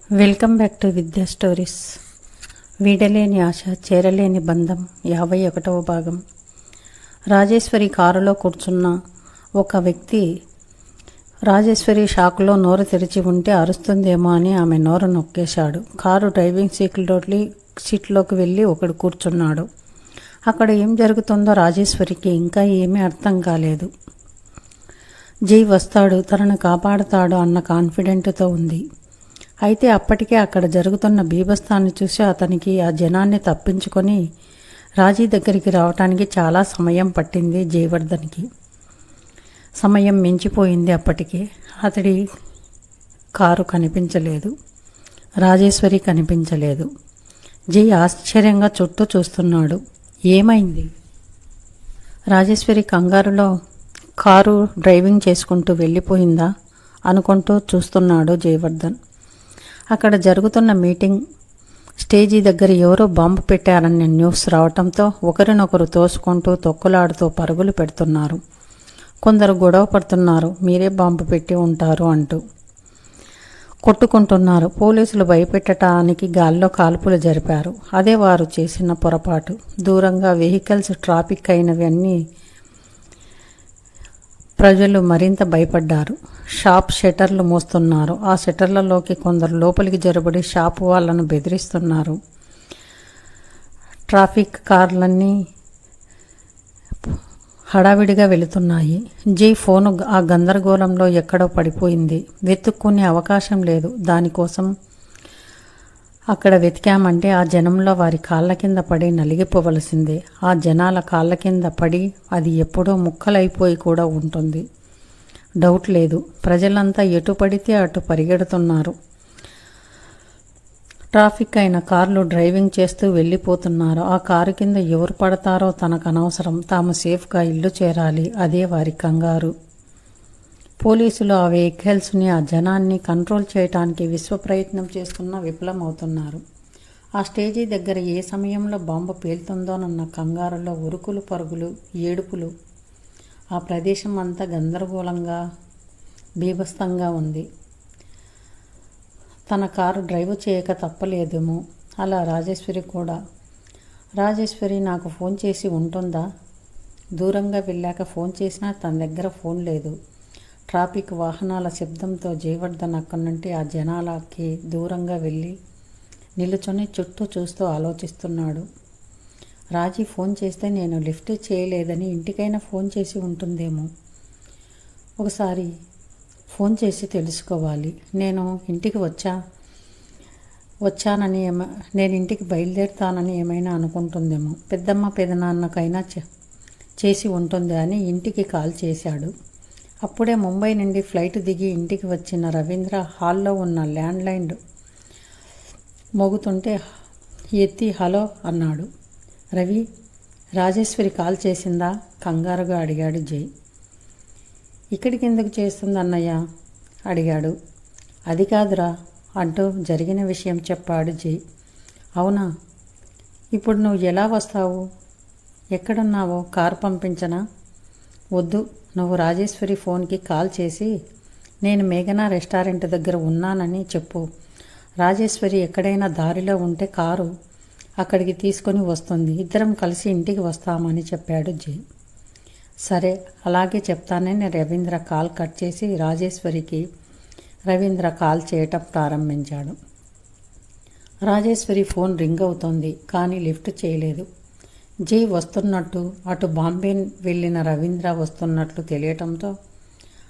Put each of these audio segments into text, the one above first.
Welcome back to Vidya stories. వీడలేని ఆశ చేరలేని బంధం 51వ భాగం. రాజేశ్వరి కారులో కూర్చున్న ఒక వ్యక్తి రాజేశ్వరి షాకులో నోరు తెరిచి ఉంటే అరుస్తుందేమో అని ఆమె నోరు నొక్కేశాడు. కారు డ్రైవింగ్ సీట్లోకి వెళ్ళి ఒకడు కూర్చున్నాడు. అక్కడ ఏం జరుగుతుందో రాజేశ్వరికి ఇంకా ఏమీ అర్థం కాలేదు. జై వస్తాడు, తనను కాపాడుతాడు అన్న కాన్ఫిడెంట్తో ఉంది. అయితే అప్పటికే అక్కడ జరుగుతున్న బీభత్సాన్ని చూసి అతనికి ఆ జనాన్ని తప్పించుకొని రాజీ దగ్గరికి రావటానికి చాలా సమయం పట్టింది. జయవర్ధన్కి సమయం మించిపోయింది. అప్పటికే అతడి కారు కనిపించలేదు, రాజేశ్వరి కనిపించలేదు. జై ఆశ్చర్యంగా చుట్టూ చూస్తున్నాడు. ఏమైంది? రాజేశ్వరి కంగారులో కారు డ్రైవింగ్ చేసుకుంటూ వెళ్ళిపోయిందా అనుకుంటూ చూస్తున్నాడు జయవర్ధన్. అక్కడ జరుగుతున్న మీటింగ్ స్టేజీ దగ్గర ఎవరో బాంబు పెట్టారన్న న్యూస్ రావటంతో ఒకరినొకరు తోసుకుంటూ తొక్కులాడుతూ పరుగులు పెడుతున్నారు. కొందరు గొడవ పడుతున్నారు, మీరే బాంబు పెట్టి ఉంటారు అంటూ కొట్టుకుంటున్నారు. పోలీసులు భయపెట్టడానికి గాల్లో కాల్పులు జరిపారు. అదే వారు చేసిన పొరపాటు. దూరంగా వెహికల్స్ ట్రాఫిక్ అయినవన్నీ ప్రజలు మరింత భయపడ్డారు. షాప్ షట్టర్లు మూస్తున్నారు. ఆ షట్టర్లలోకి కొందరు లోపలికి జొరబడి షాపు వాళ్ళను బెదిరిస్తున్నారు. ట్రాఫిక్ కార్లన్నీ హడావిడిగా వెళుతున్నాయి. జై ఫోను ఆ గందరగోళంలో ఎక్కడో పడిపోయింది. వెతుక్కునే అవకాశం లేదు. దానికోసం అక్కడ వెతికామంటే ఆ జనంలో వారి కాళ్ళ కింద పడి నలిగిపోవలసిందే. ఆ జనాల కాళ్ళ కింద పడి అది ఎప్పుడో ముక్కలైపోయి కూడా ఉంటుంది. డౌట్ లేదు. ప్రజలంతా ఎటు పడితే అటు పరిగెడుతున్నారు. ట్రాఫిక్ అయిన కార్లు డ్రైవింగ్ చేస్తూ వెళ్ళిపోతున్నారు. ఆ కారు కింద ఎవరు పడతారో తనకు అనవసరం. తాము సేఫ్గా ఇల్లు చేరాలి. అదే వారి కంగారు. పోలీసులు ఆ వెహికల్స్ని, ఆ జనాన్ని కంట్రోల్ చేయడానికి విశ్వ ప్రయత్నం చేస్తున్నా విఫలమవుతున్నారు. ఆ స్టేజీ దగ్గర ఏ సమయంలో బాంబు పేలుతుందోనన్న కంగారులో ఉరుకులు పరుగులు, ఏడుపులు. ఆ ప్రదేశం అంతా గందరగోళంగా, బీభత్సంగా ఉంది. తన కారు డ్రైవ్ చేయక తప్పలేదేమో. అలా రాజేశ్వరి కూడా. రాజేశ్వరి నాకు ఫోన్ చేసి ఉంటుందా? దూరంగా వెళ్ళాక ఫోన్ చేసినా తన దగ్గర ఫోన్ లేదు. ట్రాఫిక్ వాహనాల శబ్దంతో జయవర్ధన్ అక్కడి నుండి ఆ జనాలకి దూరంగా వెళ్ళి నిలుచొని చుట్టూ చూస్తూ ఆలోచిస్తున్నాడు. రాజీ ఫోన్ చేస్తే నేను లిఫ్ట్ చేయలేదని ఇంటికైనా ఫోన్ చేసి ఉంటుందేమో. ఒకసారి ఫోన్ చేసి తెలుసుకోవాలి. నేను ఇంటికి వచ్చానని నేను ఇంటికి బయలుదేరుతానని ఏమైనా అనుకుంటుందేమో. పెద్దమ్మ పెదనాన్నకైనా చేసి ఉంటుంది అని ఇంటికి కాల్ చేశాడు. అప్పుడే ముంబై నుండి ఫ్లైట్ దిగి ఇంటికి వచ్చిన రవీంద్ర హాల్లో ఉన్న ల్యాండ్లైన్ మోగుతుంటే ఎత్తి హలో అన్నాడు. రవి, రాజేశ్వరి కాల్ చేసిందా? కంగారుగా అడిగాడు జై. ఇక్కడికి ఎందుకు చేస్తుంది అన్నయ్య అడిగాడు. అది కాదురా అంటూ జరిగిన విషయం చెప్పాడు జై. అవునా? ఇప్పుడు నువ్వు ఎలా వస్తావు? ఎక్కడున్నావో కారు పంపించనా? వద్దు, నువ్వు రాజేశ్వరి ఫోన్కి కాల్ చేసి నేను మేఘనా రెస్టారెంట్ దగ్గర ఉన్నానని చెప్పు. రాజేశ్వరి ఎక్కడైనా దారిలో ఉంటే కారు అక్కడికి తీసుకొని వస్తుంది. ఇద్దరం కలిసి ఇంటికి వస్తామని చెప్పాడు జై. సరే, అలాగే చెప్తానని రవీంద్ర కాల్ కట్ చేసి రాజేశ్వరికి రవీంద్ర కాల్ చేయటం ప్రారంభించాడు. రాజేశ్వరి ఫోన్ రింగ్ అవుతోంది, కానీ లిఫ్ట్ చేయలేదు. జై వస్తున్నట్టు, అటు బాంబే వెళ్ళిన రవీంద్ర వస్తున్నట్లు తెలియటంతో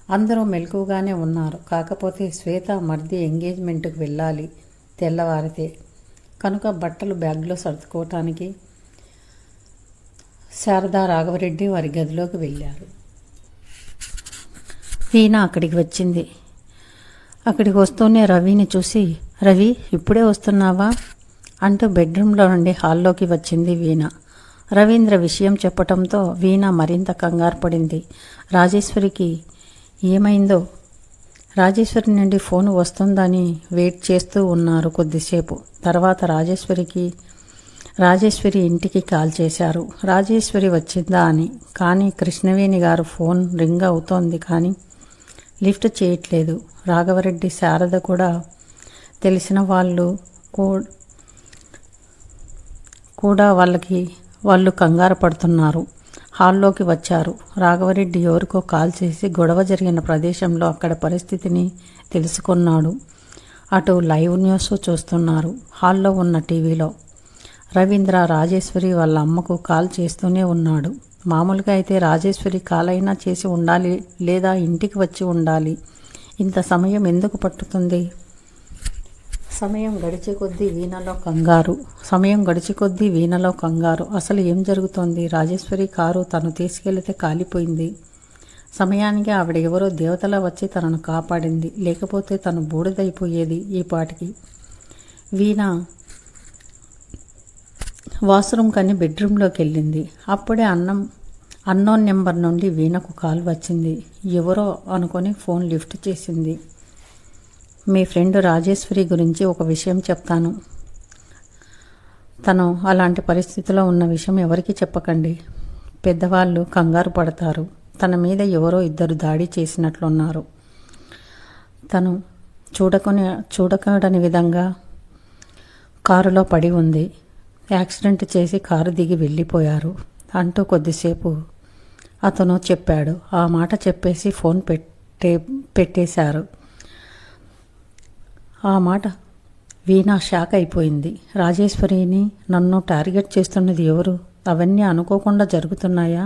అందరూ మెలకుగానే ఉన్నారు. కాకపోతే శ్వేత మర్ది ఎంగేజ్మెంట్కి వెళ్ళాలి తెల్లవారితే కనుక బట్టలు బ్యాగ్లో సర్దుకోవటానికి శారదా రాఘవరెడ్డి వారి గదిలోకి వెళ్ళారు. వీణ అక్కడికి వచ్చింది. అక్కడికి వస్తూనే రవిని చూసి, రవి ఇప్పుడే వస్తున్నావా అంటూ బెడ్రూమ్లో నుండి హాల్లోకి వచ్చింది వీణ. రవీంద్ర విషయం చెప్పటంతో వీణ మరింత కంగారు పడింది. రాజేశ్వరికి ఏమైందో? రాజేశ్వరి నుండి ఫోన్ వస్తుందని వెయిట్ చేస్తూ ఉన్నారు కొద్దిసేపు. తర్వాత రాజేశ్వరి ఇంటికి కాల్ చేశారు. రాజేశ్వరి వచ్చిందా అని. కానీ కృష్ణవేణి గారు ఫోన్ రింగ్ అవుతోంది కానీ లిఫ్ట్ చేయట్లేదు. రాఘవరెడ్డి శారద కూడా తెలిసిన వాళ్ళు కూడా వాళ్ళు కంగారు పడుతున్నారు. హాల్లోకి వచ్చారు. రాఘవరెడ్డి ఎవరికో కాల్ చేసి గొడవ జరిగిన ప్రదేశంలో అక్కడ పరిస్థితిని తెలుసుకున్నాడు. అటు లైవ్ న్యూస్ చూస్తున్నారు. హాల్లో ఉన్న టీవీలో రవీంద్ర రాజేశ్వరి వాళ్ళ అమ్మకు కాల్ చేస్తూనే ఉన్నాడు. మామూలుగా అయితే రాజేశ్వరి కాల్ అయినా చేసి ఉండాలి, లేదా ఇంటికి వచ్చి ఉండాలి. ఇంత సమయం ఎందుకు పట్టుతుంది? సమయం గడిచే కొద్దీ వీణలో కంగారు. అసలు ఏం జరుగుతోంది? రాజేశ్వరి కారు తను తీసుకెళ్తే కాలిపోయింది. సమయానికి ఆవిడ ఎవరో దేవతలా వచ్చి తనను కాపాడింది. లేకపోతే తను బూడిదైపోయేది ఈ పాటికి. వీణ వాష్రూమ్ కని బెడ్రూమ్లోకి వెళ్ళింది. అప్పుడే అన్నోన్ నెంబర్ నుండి వీణకు కాల్ వచ్చింది. ఎవరో అనుకొని ఫోన్ లిఫ్ట్ చేసింది. మీ ఫ్రెండ్ రాజేశ్వరి గురించి ఒక విషయం చెప్తాను. తను అలాంటి పరిస్థితిలో ఉన్న విషయం ఎవరికి చెప్పకండి. పెద్దవాళ్ళు కంగారు పడతారు. తన మీద ఎవరో ఇద్దరు దాడి చేసినట్లున్నారు. తను చూడకూడని విధంగా కారులో పడి ఉంది. యాక్సిడెంట్ చేసి కారు దిగి వెళ్ళిపోయారు అంటూ కొద్దిసేపు అతను చెప్పాడు. ఆ మాట చెప్పేసి ఫోన్ పెట్టేశారు. ఆ మాట వీణ షాక్ అయిపోయింది. రాజేశ్వరిని నన్ను టార్గెట్ చేస్తున్నది ఎవరు? అవన్నీ అనుకోకుండా జరుగుతున్నాయా?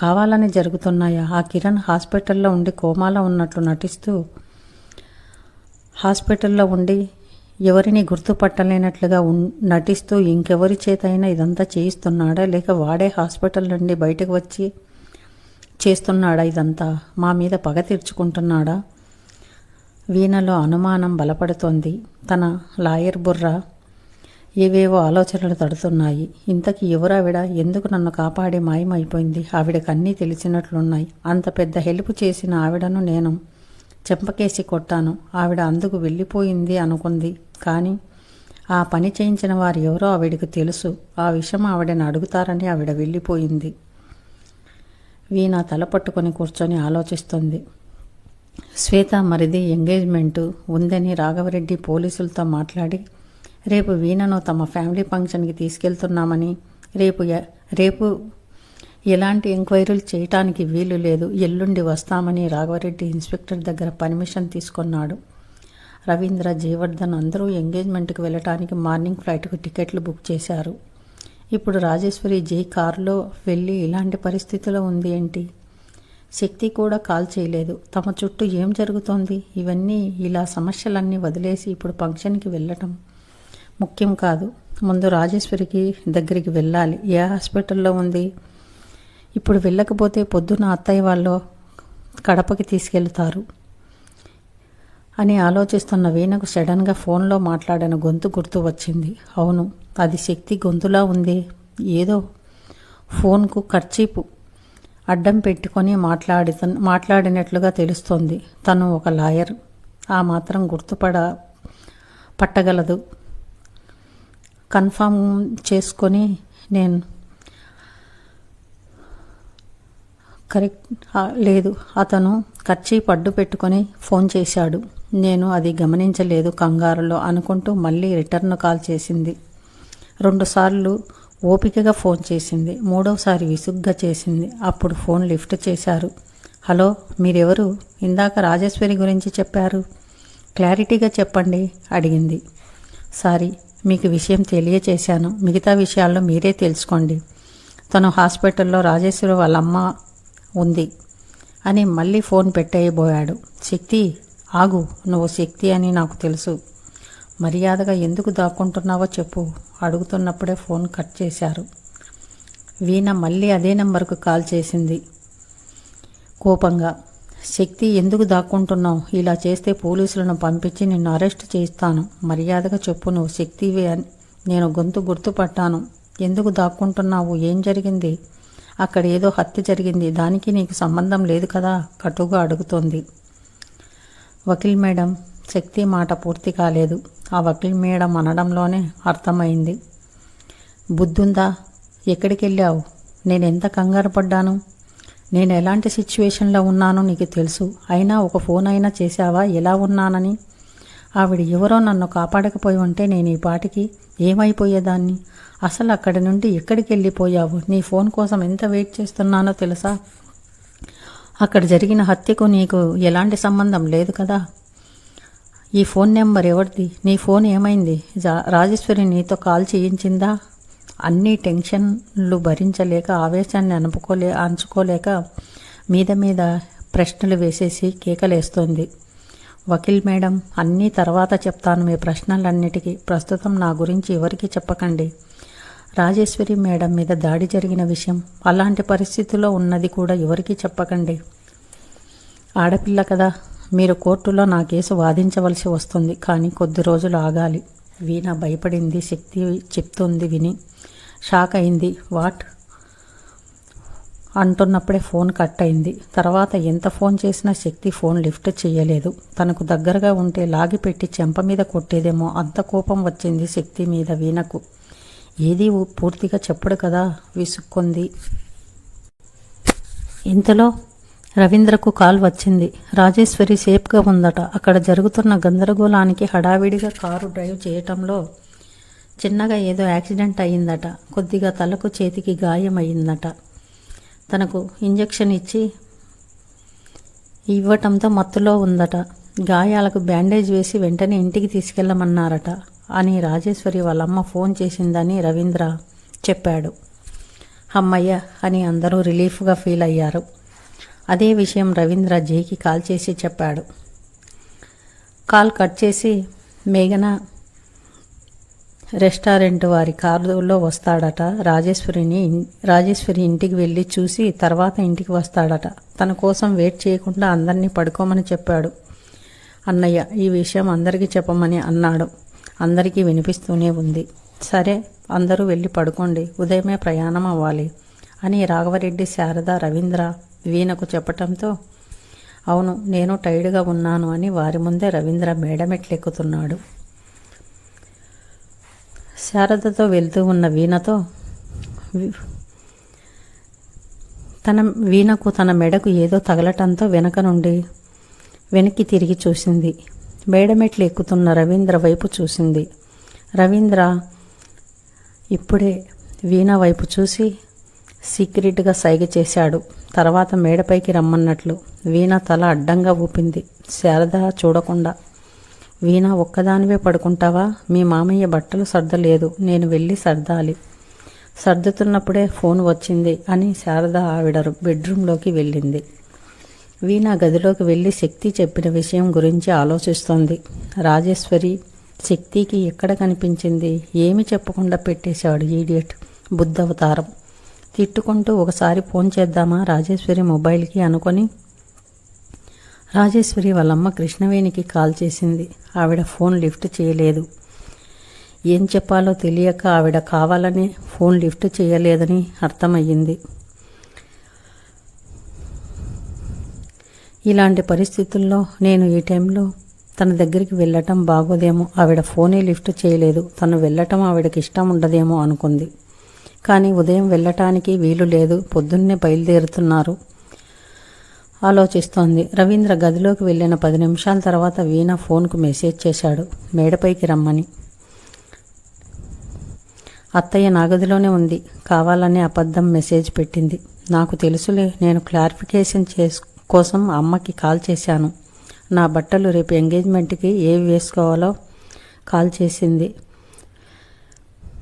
కావాలని జరుగుతున్నాయా? ఆ కిరణ్ హాస్పిటల్లో ఉండి కోమాలో ఉన్నట్లు హాస్పిటల్లో ఉండి ఎవరిని గుర్తుపట్టలేనట్లుగా నటిస్తూ ఇంకెవరి చేతైనా ఇదంతా చేయిస్తున్నాడా? లేక వాడే హాస్పిటల్ నుండి బయటకు వచ్చి చేస్తున్నాడా ఇదంతా? మా మీద పగ తీర్చుకుంటున్నాడా? వీణలో అనుమానం బలపడుతోంది. తన లాయర్ బుర్ర ఏవేవో ఆలోచనలు తడుతున్నాయి. ఇంతకీ ఎవరావిడ? ఎందుకు నన్ను కాపాడి మాయమైపోయింది? ఆవిడకు అన్నీ తెలిసినట్లున్నాయి. అంత పెద్ద హెల్ప్ చేసిన ఆవిడను నేను చెంపకేసి కొట్టాను. ఆవిడ అందుకు వెళ్ళిపోయింది అనుకుంది. కానీ ఆ పని చేయించిన వారు ఎవరో ఆవిడకు తెలుసు. ఆ విషయం ఆవిడని అడుగుతారని ఆవిడ వెళ్ళిపోయింది. వీణ తల పట్టుకొని కూర్చొని ఆలోచిస్తుంది. శ్వేత మరిది ఎంగేజ్మెంటు ఉందని రాఘవరెడ్డి పోలీసులతో మాట్లాడి రేపు వీణను తమ ఫ్యామిలీ ఫంక్షన్కి తీసుకెళ్తున్నామని, రేపు ఎలాంటి ఎంక్వైరీలు చేయటానికి వీలు లేదు, ఎల్లుండి వస్తామని రాఘవరెడ్డి ఇన్స్పెక్టర్ దగ్గర పర్మిషన్ తీసుకున్నాడు. రవీంద్ర, జయవర్ధన్ అందరూ ఎంగేజ్మెంట్కి వెళ్ళటానికి మార్నింగ్ ఫ్లైట్కు టికెట్లు బుక్ చేశారు. ఇప్పుడు రాజేశ్వరి జై కారులో వెళ్ళి ఇలాంటి పరిస్థితిలో ఉంది ఏంటి? శక్తి కూడా కాల్ చేయలేదు. తమ చుట్టూ ఏం జరుగుతోంది? ఇవన్నీ ఇలా సమస్యలన్నీ వదిలేసి ఇప్పుడు ఫంక్షన్కి వెళ్ళటం ముఖ్యం కాదు. ముందు రాజేశ్వరికి దగ్గరికి వెళ్ళాలి. ఏ హాస్పిటల్లో ఉంది? ఇప్పుడు వెళ్ళకపోతే పొద్దున అత్తయ్య వాళ్ళు కడపకి తీసుకెళ్తారు అని ఆలోచిస్తున్న వీణకు సడన్గా ఫోన్లో మాట్లాడిన గొంతు గుర్తు వచ్చింది. అవును, అది శక్తి గొంతులా ఉంది. ఏదో ఫోన్కు కర్చీపు అడ్డం పెట్టుకొని మాట్లాడినట్లుగా తెలుస్తోంది. తను ఒక లాయర్, ఆ మాత్రం పట్టగలదు. కన్ఫర్మ్ చేసుకొని నేను కరెక్ట్ లేదు. అతను కర్చీపు అడ్డు పెట్టుకొని ఫోన్ చేశాడు. నేను అది గమనించలేదు కంగారులో అనుకుంటూ మళ్ళీ రిటర్న్ కాల్ చేసింది. 2 సార్లు ఓపికగా ఫోన్ చేసింది. 3వసారి విసుగ్గా చేసింది. అప్పుడు ఫోన్ లిఫ్ట్ చేశారు. హలో, మీరెవరు? ఇందాక రాజేశ్వరి గురించి చెప్పారు, క్లారిటీగా చెప్పండి అడిగింది. సారీ, మీకు విషయం తెలియచేశాను. మిగతా విషయాల్లో మీరే తెలుసుకోండి. తను హాస్పిటల్లో రాజేశ్వరి వాళ్ళ అమ్మ ఉంది అని మళ్ళీ ఫోన్ పెట్టేయబోయాడు. శక్తి, ఆగు. నువ్వు శక్తి అని నాకు తెలుసు. మర్యాదగా ఎందుకు దాక్కుంటున్నావో చెప్పు అడుగుతున్నప్పుడే ఫోన్ కట్ చేశారు. వీణ మళ్ళీ అదే నెంబర్కు కాల్ చేసింది కోపంగా. శక్తి, ఎందుకు దాక్కుంటున్నావు? ఇలా చేస్తే పోలీసులను పంపించి నిన్ను అరెస్ట్ చేస్తాను. మర్యాదగా చెప్పు, నువ్వు శక్తివే అని నేను గుర్తుపట్టాను. ఎందుకు దాక్కుంటున్నావు? ఏం జరిగింది? అక్కడ ఏదో హత్య జరిగింది, దానికి నీకు సంబంధం లేదు కదా? కటుగా అడుగుతోంది. వకీల్ మేడం, శక్తి మాట పూర్తి కాలేదు. ఆ వకీల్ మేడం అనడంలోనే అర్థమైంది. బుద్ధుందా? ఎక్కడికి వెళ్ళావు? నేను ఎంత కంగారు పడ్డాను. నేను ఎలాంటి సిచ్యువేషన్లో ఉన్నానో నీకు తెలుసు. అయినా ఒక ఫోన్ అయినా చేశావా ఎలా ఉన్నానని? ఆవిడ ఎవరో నన్ను కాపాడకపోయి ఉంటే నేను ఈ పాటికి ఏమైపోయేదాన్ని. అసలు అక్కడి నుండి ఎక్కడికి వెళ్ళిపోయావు? నీ ఫోన్ కోసం ఎంత వెయిట్ చేస్తున్నానో తెలుసా? అక్కడ జరిగిన హత్యకు నీకు ఎలాంటి సంబంధం లేదు కదా. ఈ ఫోన్ నెంబర్ ఎవరిది? నీ ఫోన్ ఏమైంది? రాజేశ్వరి నీతో కాల్ చేయించిందా? అన్ని టెన్షన్లు భరించలేక, ఆవేశాన్ని అంచుకోలేక మీద మీద ప్రశ్నలు వేసేసి కేకలేస్తోంది. వకీల్ మేడం, అన్నీ తర్వాత చెప్తాను మీ ప్రశ్నలన్నిటికీ. ప్రస్తుతం నా గురించి ఎవరికి చెప్పకండి. రాజేశ్వరి మేడం మీద దాడి జరిగిన విషయం, అలాంటి పరిస్థితిలో ఉన్నది కూడా ఎవరికీ చెప్పకండి. ఆడపిల్ల కదా, మీరు కోర్టులో నా కేసు వాదించవలసి వస్తుంది. కానీ కొద్ది రోజులు ఆగాలి. వీణ భయపడింది. శక్తి చెప్తుంది విని షాక్ అయింది. వాట్ అంటున్నప్పుడే ఫోన్ కట్ అయింది. తర్వాత ఎంత ఫోన్ చేసినా శక్తి ఫోన్ లిఫ్ట్ చేయలేదు. తనకు దగ్గరగా ఉంటే లాగిపెట్టి చెంప మీద కొట్టేదేమో అంత కోపం వచ్చింది శక్తి మీద వీణకు. ఏది పూర్తిగా చెప్పడు కదా, విసుక్కుంది. ఇంతలో రవీంద్రకు కాల్ వచ్చింది. రాజేశ్వరి సేఫ్గా ఉందట. అక్కడ జరుగుతున్న గందరగోళానికి హడావిడిగా కారు డ్రైవ్ చేయటంలో చిన్నగా ఏదో యాక్సిడెంట్ అయ్యిందట. కొద్దిగా తలకు చేతికి గాయం అయ్యిందట. తనకు ఇంజెక్షన్ ఇవ్వటంతో మత్తులో ఉందట. గాయాలకు బ్యాండేజ్ వేసి వెంటనే ఇంటికి తీసుకెళ్లమన్నారట అని రాజేశ్వరి వాళ్ళమ్మ ఫోన్ చేసిందని రవీంద్ర చెప్పాడు. అమ్మయ్య అని అందరూ రిలీఫ్గా ఫీల్ అయ్యారు. అదే విషయం రవీంద్ర జైకి కాల్ చేసి చెప్పాడు. కాల్ కట్ చేసి మేఘన రెస్టారెంట్ వారి కారులో వస్తాడట. రాజేశ్వరి ఇంటికి వెళ్ళి చూసి తర్వాత ఇంటికి వస్తాడట. తన కోసం వెయిట్ చేయకుండా అందరినీ పడుకోమని చెప్పాడు. అన్నయ్య ఈ విషయం అందరికీ చెప్పమని అన్నాడు. అందరికీ వినిపిస్తూనే ఉంది. సరే అందరూ వెళ్ళి పడుకోండి, ఉదయమే ప్రయాణం అవ్వాలి అని రాఘవరెడ్డి, శారద, రవీంద్ర వీణకు చెప్పటంతో అవును నేను టైర్డ్గా ఉన్నాను అని వారి ముందే రవీంద్ర మేడమెట్లెక్కుతున్నాడు. శారదతో వెళ్తూ ఉన్న వీణకు తన మెడకు ఏదో తగలటంతో వెనక్కి తిరిగి చూసింది. మేడమెట్లు ఎక్కుతున్న రవీంద్ర వైపు చూసింది. రవీంద్ర ఇప్పుడే వీణ వైపు చూసి సీక్రెట్గా సైగ చేశాడు. తర్వాత మేడపైకి రమ్మన్నట్లు. వీణ తల అడ్డంగా ఊపింది. శారద చూడకుండా, వీణ ఒక్కదానివే పడుకుంటావా? మీ మామయ్య బట్టలు సర్దలేదు, నేను వెళ్ళి సర్దాలి. సర్దుతున్నప్పుడే ఫోన్ వచ్చింది అని శారద ఆవిడ బెడ్రూమ్లోకి వెళ్ళింది. వీణ గదిలోకి వెళ్ళి శక్తి చెప్పిన విషయం గురించి ఆలోచిస్తోంది. రాజేశ్వరి శక్తికి ఎక్కడ కనిపించింది? ఏమి చెప్పకుండా పెట్టేశాడు ఈడియట్ బుద్ధవతారం. తిట్టుకుంటూ ఒకసారి ఫోన్ చేద్దామా రాజేశ్వరి మొబైల్కి అనుకొని రాజేశ్వరి వాళ్ళమ్మ కృష్ణవేణికి కాల్ చేసింది. ఆవిడ ఫోన్ లిఫ్ట్ చేయలేదు. ఏం చెప్పాలో తెలియక ఆవిడ కావాలని ఫోన్ లిఫ్ట్ చేయలేదని అర్థమయ్యింది. ఇలాంటి పరిస్థితుల్లో నేను ఈ టైంలో తన దగ్గరికి వెళ్ళటం బాగోదేమో. ఆవిడ ఫోనే లిఫ్ట్ చేయలేదు. తను వెళ్ళటం ఆవిడకి ఇష్టం ఉండదేమో అనుకుంది. కానీ ఉదయం వెళ్ళటానికి వీలు లేదు. పొద్దున్నే బయలుదేరుతున్నారు. ఆలోచిస్తోంది. రవీంద్ర గదిలోకి వెళ్ళిన 10 నిమిషాల తర్వాత వీణ ఫోన్కు మెసేజ్ చేశాడు, మేడపైకి రమ్మని. అత్తయ్య నా గదిలోనే ఉంది, కావాలనే అబద్ధం మెసేజ్ పెట్టింది. నాకు తెలుసులే, నేను క్లారిఫికేషన్ కోసం అమ్మకి కాల్ చేశాను. నా బట్టలు రేపు ఎంగేజ్మెంట్కి ఏవి వేసుకోవాలో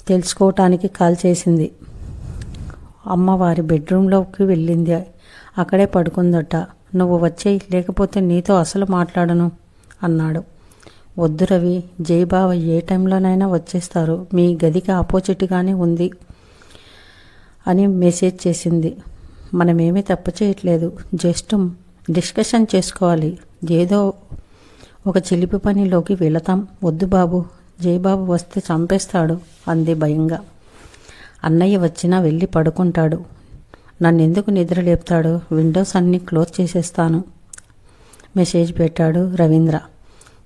తెలుసుకోవటానికి కాల్ చేసింది. అమ్మ వారి బెడ్రూమ్లోకి వెళ్ళింది. అక్కడే పడుకుందట. నువ్వు వచ్చేయి, లేకపోతే నీతో అసలు మాట్లాడను అన్నాడు. వద్దు రవి, జయబావ ఏ టైంలోనైనా వచ్చేస్తారు. మీ గదికి ఆపోజిట్గానే ఉంది అని మెసేజ్ చేసింది. మనమేమీ తప్పు చేయట్లేదు, జస్ట్ డిస్కషన్ చేసుకోవాలి. ఏదో ఒక చిలిపి పనిలోకి వెళతాం. వద్దు బాబు, జయబాబు వస్తే చంపేస్తాడు అంది భయంగా. అన్నయ్య వచ్చినా వెళ్ళి పడుకుంటాడు. నన్నెందుకు నిద్ర లేపుతాడు? విండోస్ అన్నీ క్లోజ్ చేసేస్తాను మెసేజ్ పెట్టాడు రవీంద్ర.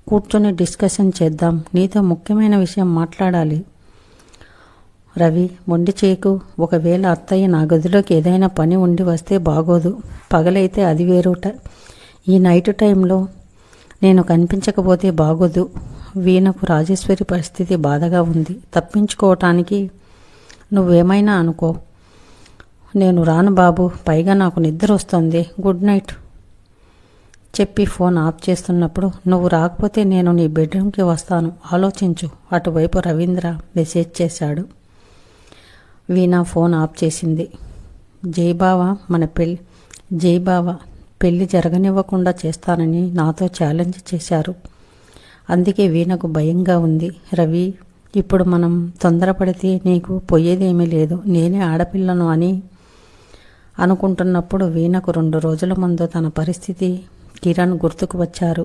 కూర్చొని డిస్కషన్ చేద్దాం, నీతో ముఖ్యమైన విషయం మాట్లాడాలి. రవి మొండి చేయకు. ఒకవేళ అత్తయ్య నా గదిలోకి ఏదైనా పని ఉండి వస్తే బాగోదు. పగలైతే అది వేరుట. ఈ నైట్ టైంలో నేను కనిపించకపోతే బాగోదు. వీణకు రాజేశ్వరి పరిస్థితి బాధగా ఉంది. తప్పించుకోవటానికి నువ్వేమైనా అనుకో. నేను రాను బాబు, పైగా నాకు నిద్ర వస్తుంది. గుడ్ నైట్ చెప్పి ఫోన్ ఆఫ్ చేస్తున్నప్పుడు, నువ్వు రాకపోతే నేను నీ బెడ్రూమ్కి వస్తాను, ఆలోచించు. అటువైపు రవీంద్ర మెసేజ్ చేశాడు. వీణ ఫోన్ ఆఫ్ చేసింది. జైబావ పెళ్ళి జరగనివ్వకుండా చేస్తానని నాతో ఛాలెంజ్ చేశారు. అందుకే వీణకు భయంగా ఉంది. రవి, ఇప్పుడు మనం తొందరపడితే నీకు పోయేదేమీ లేదు. నేనే ఆడపిల్లను అని అనుకుంటున్నప్పుడు వీణకు 2 రోజుల ముందు తన పరిస్థితి కిరణ్ గుర్తుకు వచ్చారు.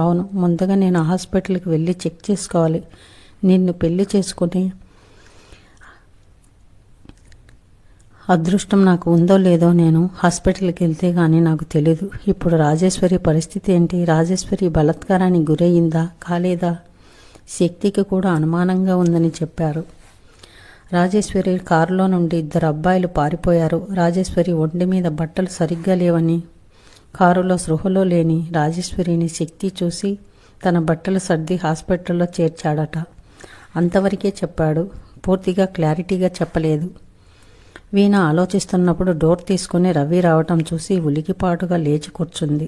అవును, ముందుగా నేను హాస్పిటల్కి వెళ్ళి చెక్ చేసుకోవాలి. నిన్ను పెళ్లి చేసుకుని అదృష్టం నాకు ఉందో లేదో నేను హాస్పిటల్కి వెళ్తే కానీ నాకు తెలీదు. ఇప్పుడు రాజేశ్వరి పరిస్థితి ఏంటి? రాజేశ్వరి బలాత్కారానికి గురయ్యిందా కాలేదా? శక్తికి కూడా అనుమానంగా ఉందని చెప్పారు. రాజేశ్వరి కారులో నుండి 2 అబ్బాయిలు పారిపోయారు. రాజేశ్వరి ఒంటి మీద బట్టలు సరిగ్గా లేవని, కారులో స్పృహలో లేని రాజేశ్వరిని శక్తి చూసి తన బట్టలు సర్ది హాస్పిటల్లో చేర్చాడట. అంతవరకే చెప్పాడు, పూర్తిగా క్లారిటీగా చెప్పలేదు. వీణ ఆలోచిస్తున్నప్పుడు డోర్ తీసుకుని రవి రావటం చూసి ఉలికిపాటుగా లేచి కూర్చుంది.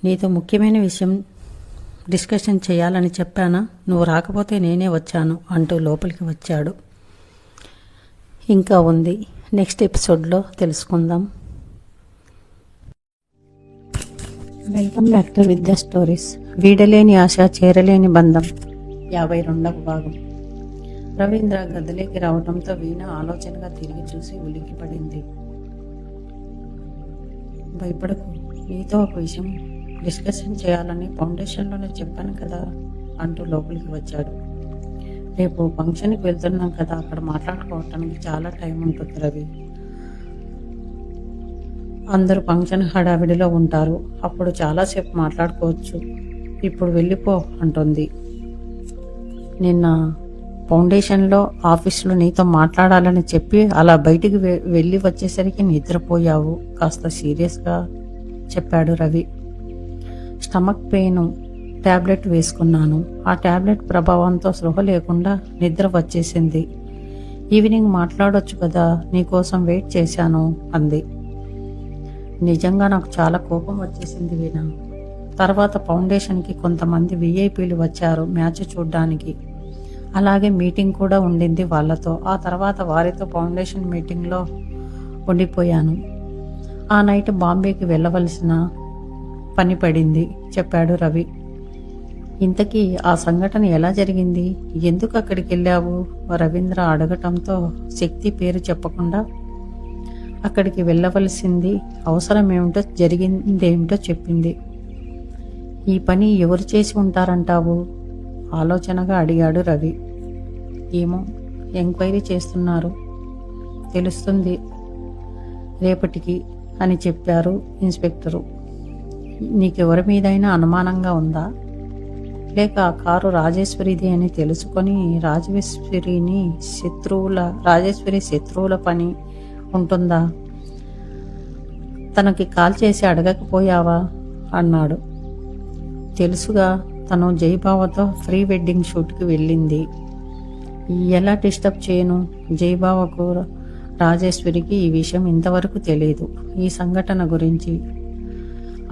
నీతో ముఖ్యమైన విషయం డిస్కషన్ చేయాలని చెప్పానా? నువ్వు రాకపోతే నేనే వచ్చాను అంటూ లోపలికి వచ్చాడు. ఇంకా ఉంది, నెక్స్ట్ ఎపిసోడ్లో తెలుసుకుందాం. Welcome back to Vidya stories. వీడలేని ఆశ చేరలేని బంధం 52వ భాగం. రవీంద్ర గదిలోకి రావడంతో వీణ ఆలోచనగా తిరిగి చూసి ఉలిక్కిపడింది. భయపడకు, నీతో ఒక విషయం డిస్కషన్ చేయాలని ఫౌండేషన్లోనే చెప్పాను కదా అంటూ లోపలికి వచ్చాడు. రేపు ఫంక్షన్కి వెళ్తున్నాం కదా, అక్కడ మాట్లాడుకోవటానికి చాలా టైం ఉంటుంది రవి. అందరూ ఫంక్షన్ హడావిడిలో ఉంటారు, అప్పుడు చాలాసేపు మాట్లాడుకోవచ్చు. ఇప్పుడు వెళ్ళిపో అంటుంది. నిన్న ఫౌండేషన్లో ఆఫీసులో నీతో మాట్లాడాలని చెప్పి అలా బయటికి వెళ్ళి వచ్చేసరికి నిద్రపోయావు, కాస్త సీరియస్గా చెప్పాడు రవి. స్టమక్ పెయిన్ ట్యాబ్లెట్ వేసుకున్నాను. ఆ ట్యాబ్లెట్ ప్రభావంతో స్పృహ లేకుండా నిద్ర వచ్చేసింది. ఈవినింగ్ మాట్లాడొచ్చు కదా, నీకోసం వెయిట్ చేశాను అంది. నిజంగా నాకు చాలా కోపం వచ్చేసింది వీణ. తర్వాత ఫౌండేషన్కి కొంతమంది విఐపీలు వచ్చారు మ్యాచ్ చూడ్డానికి. అలాగే మీటింగ్ కూడా ఉండింది వాళ్ళతో. ఆ తర్వాత వారితో ఫౌండేషన్ మీటింగ్లో ఉండిపోయాను. ఆ నైట్ బాంబేకి వెళ్ళవలసిన పని పడింది చెప్పాడు రవి. ఇంతకీ ఆ సంఘటన ఎలా జరిగింది? ఎందుకు అక్కడికి వెళ్ళావు? రవీంద్ర అడగటంతో శక్తి పేరు చెప్పకుండా అక్కడికి వెళ్ళవలసింది అవసరమేమిటో జరిగిందేమిటో చెప్పింది. ఈ పని ఎవరు చేసి ఉంటారంటావు? ఆలోచనగా అడిగాడు రవి. ఏమో, ఎంక్వైరీ చేస్తున్నారు, తెలుస్తుంది రేపటికి అని చెప్పారు ఇన్స్పెక్టరు. నీకెవరి మీదైనా అనుమానంగా ఉందా? లేక ఆ కారు రాజేశ్వరిది అని తెలుసుకొని రాజేశ్వరి శత్రువుల పని ఉంటుందా? తనకి కాల్ చేసి అడగకపోయావా అన్నాడు. తెలుసుగా, తను జైబావతో ప్రీ వెడ్డింగ్ షూట్కి వెళ్ళింది. ఎలా డిస్టర్బ్ చేయను? జైబావకు రాజేశ్వరికి ఈ విషయం ఇంతవరకు తెలియదు. ఈ సంఘటన గురించి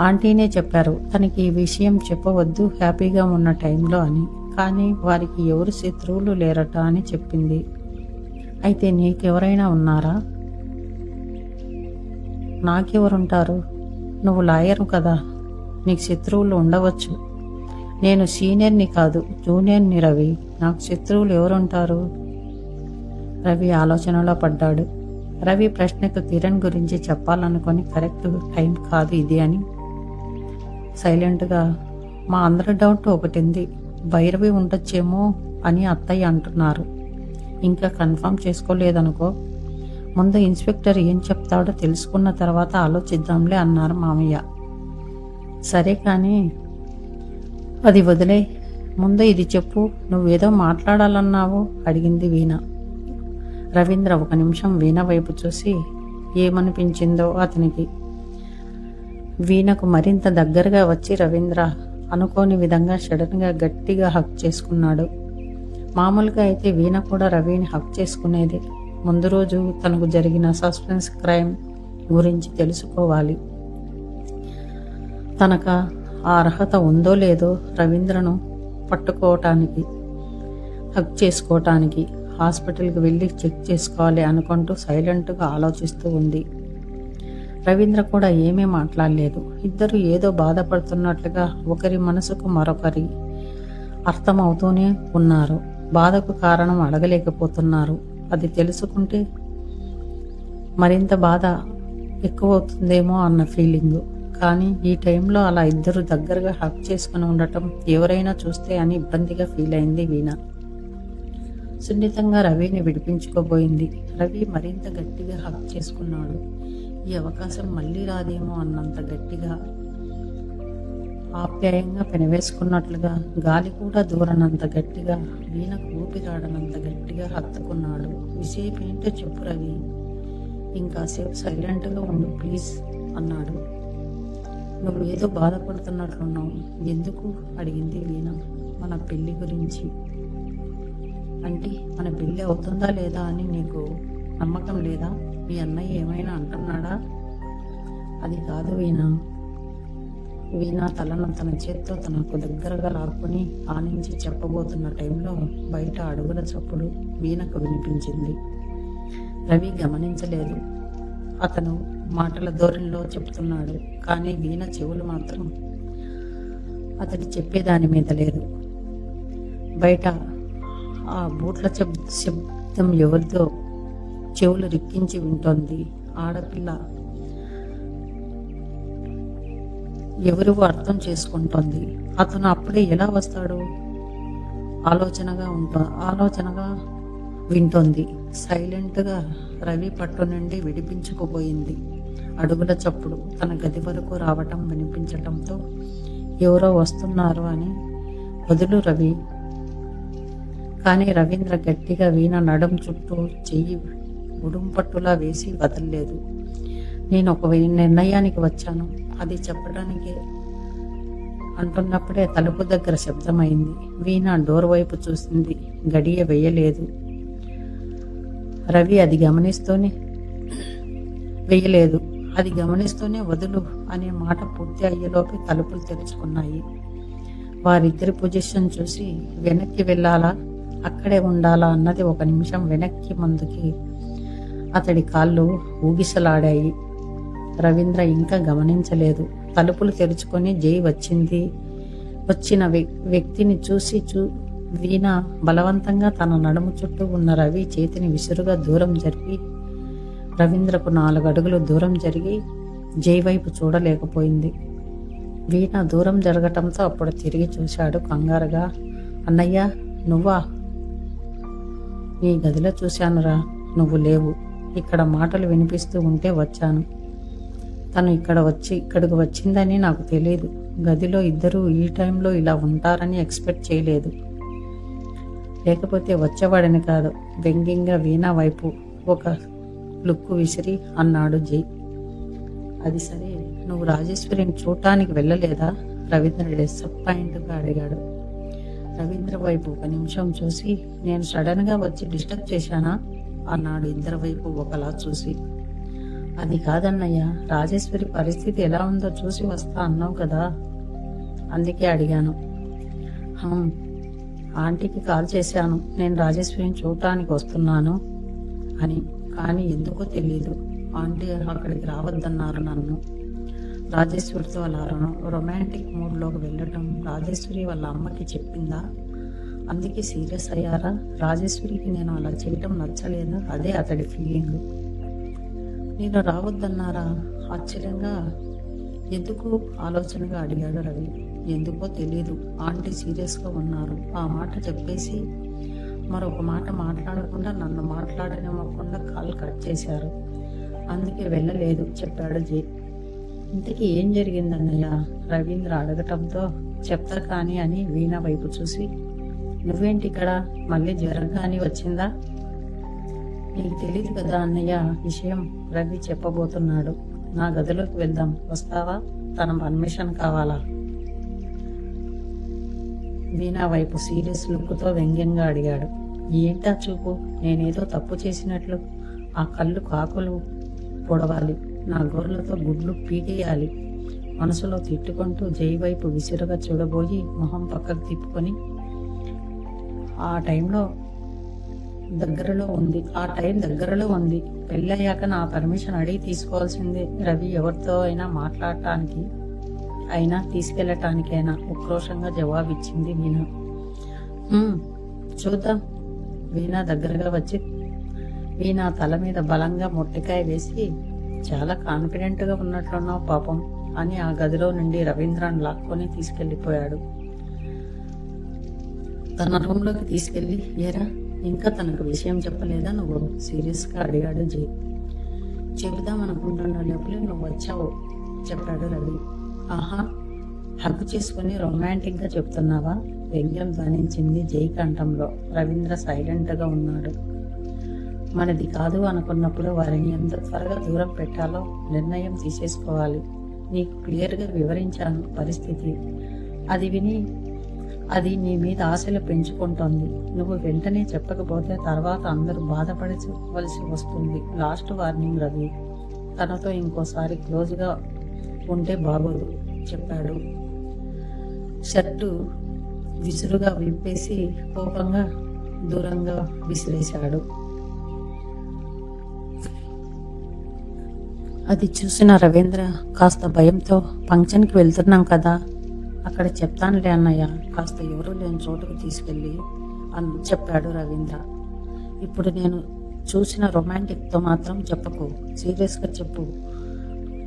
ఆంటీనే చెప్పారు తనకి ఈ విషయం చెప్పవద్దు హ్యాపీగా ఉన్న టైంలో అని. కానీ వారికి ఎవరు శత్రువులు లేరట అని చెప్పింది. అయితే నీకెవరైనా ఉన్నారా? నాకెవరుంటారు? నువ్వు లాయరు కదా, నీకు శత్రువులు ఉండవచ్చు. నేను సీనియర్ని కాదు, జూనియర్ని రవి. నాకు శత్రువులు ఎవరుంటారు? రవి ఆలోచనలో పడ్డాడు. రవి ప్రశ్నకు కిరణ్ గురించి చెప్పాలనుకొని కరెక్ట్ టైం కాదు ఇది అని సైలెంట్గా, మా అందరి డౌట్ ఒకటింది, భైరవి ఉండొచ్చేమో అని అత్తయ్య అంటున్నారు. ఇంకా కన్ఫర్మ్ చేసుకోలేదనుకో. ముందు ఇన్స్పెక్టర్ ఏం చెప్తాడో తెలుసుకున్న తర్వాత ఆలోచిద్దాంలే అన్నారు మామయ్య. సరే కానీ అది వదిలే, ముందు ఇది చెప్పు, నువ్వేదో మాట్లాడాలన్నావు అడిగింది వీణ. రవీంద్ర ఒక నిమిషం వీణ వైపు చూసి ఏమనిపించిందో అతనికి. వీణకు మరింత దగ్గరగా వచ్చి రవీంద్ర అనుకోని విధంగా సడన్గా గట్టిగా హక్ చేసుకున్నాడు. మామూలుగా అయితే వీణ కూడా రవిని హక్ చేసుకునేది. ముందు రోజు తనకు జరిగిన సస్పెన్స్ క్రైమ్ గురించి తెలుసుకోవాలి. తనకు ఆ అర్హత ఉందో లేదో రవీంద్రను పట్టుకోవటానికి, హక్ చేసుకోవటానికి హాస్పిటల్కి వెళ్ళి చెక్ చేసుకోవాలి అనుకుంటూ సైలెంట్గా ఆలోచిస్తూ ఉంది. రవీంద్ర కూడా ఏమీ మాట్లాడలేదు. ఇద్దరు ఏదో బాధపడుతున్నట్లుగా ఒకరి మనసుకు మరొకరి అర్థమవుతూనే ఉన్నారు. బాధకు కారణం అడగలేకపోతున్నారు. అది తెలుసుకుంటే మరింత బాధ ఎక్కువవుతుందేమో అన్న ఫీలింగు. కానీ ఈ టైంలో అలా ఇద్దరు దగ్గరగా హక్ చేసుకుని ఉండటం ఎవరైనా చూస్తే అని ఇబ్బందిగా ఫీల్ అయింది వీణ. సున్నితంగా రవిని విడిపించుకోబోయింది. రవి మరింత గట్టిగా హక్ చేసుకున్నాడు. ఈ అవకాశం మళ్ళీ రాదేమో అన్నంత గట్టిగా, ఆప్యాయంగా పెనవేసుకున్నట్లుగా, గాలి కూడా దూరనంత గట్టిగా, వీణకు ఊపిరాడనంత గట్టిగా హత్తుకున్నాడు. విసేపు ఏంటో చెప్పు రవి, ఇంకాసేపు సైలెంట్గా ఉండు ప్లీజ్ అన్నాడు. నువ్వు ఏదో బాధపడుతున్నట్లున్నావు. ఎందుకు అడిగింది వీణ. మన పెళ్లి గురించి. అంటే మన పెళ్లి అవుతుందా లేదా అని నీకు నమ్మకం లేదా? మీ అన్నయ్య ఏమైనా అంటున్నాడా? అది కాదు వీణ. వీణ తలను తన చేత్తో తనకు దగ్గరగా లాక్కుని ఆనించి చెప్పబోతున్న టైంలో బయట అడుగుల చప్పుడు వీణకు వినిపించింది. రవి గమనించలేదు. అతను మాటల ధోరణిలో చెప్తున్నాడు. కానీ వీణ చెవులు మాత్రం అతడు చెప్పేదాని మీద లేదు. బయట ఆ బూట్ల శబ్దం ఎవరిదో చెవులు రిక్కించి వింటోంది. ఆడపిల్ల ఎవరు అర్థం చేసుకుంటోంది. అతను అప్పుడే ఎలా వస్తాడు? ఆలోచనగా వింటోంది. సైలెంట్గా రవి పట్టు నుండి విడిపించుకుపోయింది. అడుగుల చప్పుడు తన గది వరకు రావటం వినిపించటంతో ఎవరో వస్తున్నారు అని వదులు రవి. కానీ రవీంద్ర గట్టిగా వీణ నడుం చుట్టూ చెయ్యి ఉడుంపట్టులా వేసి వదలలేదు. నేను ఒక నిర్ణయానికి వచ్చాను, అది చెప్పడానికే అంటున్నప్పుడే తలుపు దగ్గర శబ్దమైంది. వీణ డోర్ వైపు చూసింది. గడియ వేయలేదు. రవి అది గమనిస్తూనే వదులు అనే మాట పూర్తి అయ్యేలోపే తలుపులు తెరుచుకున్నాయి. వారిద్దరి పొజిషన్ చూసి వెనక్కి వెళ్ళాలా అక్కడే ఉండాలా అన్నది ఒక నిమిషం వెనక్కి ముందుకి అతడి కాళ్ళు ఊగిసలాడాయి. రవీంద్ర ఇంకా గమనించలేదు. తలుపులు తెరుచుకొని జై వచ్చిన వ్యక్తిని చూసి వీణ బలవంతంగా తన నడుము చుట్టూ ఉన్న రవి చేతిని విసురుగా దూరం జరిపి రవీంద్రకు 4 అడుగులు దూరం జరిగి జై వైపు చూడలేకపోయింది. వీణ దూరం జరగటంతో అప్పుడు తిరిగి చూశాడు కంగారుగా. అన్నయ్య నువ్వా? నీ గదిలో చూశానురా, నువ్వు లేవు. ఇక్కడ మాటలు వినిపిస్తూ ఉంటే వచ్చాను. తను ఇక్కడికి వచ్చిందని నాకు తెలియదు. గదిలో ఇద్దరు ఈ టైంలో ఇలా ఉంటారని ఎక్స్పెక్ట్ చేయలేదు. లేకపోతే వచ్చేవాడని కాదు. వ్యంగ్యంగా వీణ వైపు ఒక లుక్కు విసిరి అన్నాడు జై. అది సరే, నువ్వు రాజేశ్వరిని చూడటానికి వెళ్ళలేదా? రవీంద్ర డిసప్పాయింట్గా అడిగాడు. రవీంద్ర వైపు ఒక నిమిషం చూసి, నేను సడన్గా వచ్చి డిస్టర్బ్ చేశానా అన్నాడు ఇద్దరి వైపు ఒకలా చూసి. అది కాదన్నయ్య, రాజేశ్వరి పరిస్థితి ఎలా ఉందో చూసి వస్తా అన్నావు కదా, అందుకే అడిగాను. ఆంటీకి కాల్ చేశాను, నేను రాజేశ్వరిని చూడటానికి వస్తున్నాను అని. కానీ ఎందుకో తెలీదు, ఆంటీ అక్కడికి రావద్దన్నారు నన్ను. రాజేశ్వరితో అలా రొమాంటిక్ మూడ్లోకి వెళ్ళటం రాజేశ్వరి వాళ్ళ అమ్మకి చెప్పిందా? అందుకే సీరియస్ అయ్యారా? రాజేశ్వరికి నేను అలా చేయటం నచ్చలేదా? అదే అతడి ఫీలింగ్. నేను రావద్దన్నారా? ఆశ్చర్యంగా ఎందుకు ఆలోచనగా అడిగాడు రవి. ఎందుకో తెలీదు, ఆంటీ సీరియస్గా ఉన్నారు. ఆ మాట చెప్పేసి మరొక మాట మాట్లాడకుండా నన్ను మాట్లాడనివ్వకుండా కాల్ కట్ చేశారు. అందుకే వెళ్ళలేదు చెప్పాడు జై. ఇంతకీ ఏం జరిగిందన్నయ్య? రవీంద్ర అడగటంతో చెప్తా కానీ అని వీణ వైపు చూసి, నువ్వేంటి ఇక్కడ? మళ్ళీ జ్వరం కానీ వచ్చిందా? నీకు తెలియదు కదా అన్నయ్య విషయం, రవి చెప్పబోతున్నాడు. నా గదిలోకి వెళ్దాం, వస్తావా తన పర్మిషన్ కావాలా? వీణా వైపు సీరియస్ లుక్తో వ్యంగ్యంగా అడిగాడు. ఏంటా చూపు? నేనేదో తప్పు చేసినట్లు. ఆ కళ్ళు కాకులు పొడవాలి, నా గోర్లతో గుడ్లు పీకేయాలి. మనసులో తిట్టుకుంటూ జై వైపు విసురుగా చూడబోయి మొహం పక్కకు తిప్పుకొని ఆ టైం దగ్గరలో ఉంది. పెళ్ళయ్యాక నా పర్మిషన్ అడిగి తీసుకోవాల్సిందే. రవి ఎవరితో అయినా మాట్లాడటానికి అయినా తీసుకెళ్లటానికైనా ఉక్రోషంగా జవాబిచ్చింది వీణ. చూద్దాం. వీణా దగ్గరగా వచ్చి వీణా తల మీద బలంగా మొట్టికాయ వేసి, చాలా కాన్ఫిడెంట్గా ఉన్నట్లున్నావు పాపం అని ఆ గదిలో నుండి రవీంద్రన్ లాక్కొని తీసుకెళ్లిపోయాడు. తన రూమ్లోకి తీసుకెళ్లి, ఏరా ఇంకా తనకు విషయం చెప్పలేదా నువ్వు? సీరియస్గా అడిగాడు జై. చెబుదాం అనుకుంటున్న లోపలే నువ్వు వచ్చావు, చెప్పాడు రవి. ఆహా, హగ్గు చేసుకుని రొమాంటిక్గా చెప్తున్నావా? వ్యంగ్యం ధ్వనించింది జై కంఠంలో. రవీంద్ర సైలెంట్గా ఉన్నాడు. మనది కాదు అనుకున్నప్పుడు వారిని ఎంత త్వరగా దూరం పెట్టాలో నిర్ణయం తీసేసుకోవాలి. నీకు క్లియర్గా వివరించాను పరిస్థితి. అది విని అది నీ మీద ఆశలు పెంచుకుంటోంది. నువ్వు వెంటనే చెప్పకపోతే తర్వాత అందరూ బాధపడవలసి వస్తుంది. Last warning Ravi. తనతో ఇంకోసారి క్లోజ్గా ఉంటే బాగోదు, చెప్పాడు. షర్టు విసురుగా విప్పేసి కోపంగా దూరంగా విసిరేశాడు. అది చూసిన రవీంద్ర కాస్త భయంతో, ఫంక్షన్కి వెళ్తున్నాం కదా, అక్కడ చెప్తానులే అన్నయ్య, కాస్త ఎవరూ లేని చోటుకు తీసుకెళ్ళి చెప్పాడు రవీంద్ర. ఇప్పుడు నేను చూసిన రొమాంటిక్తో మాత్రం చెప్పకు, సీరియస్గా చెప్పు.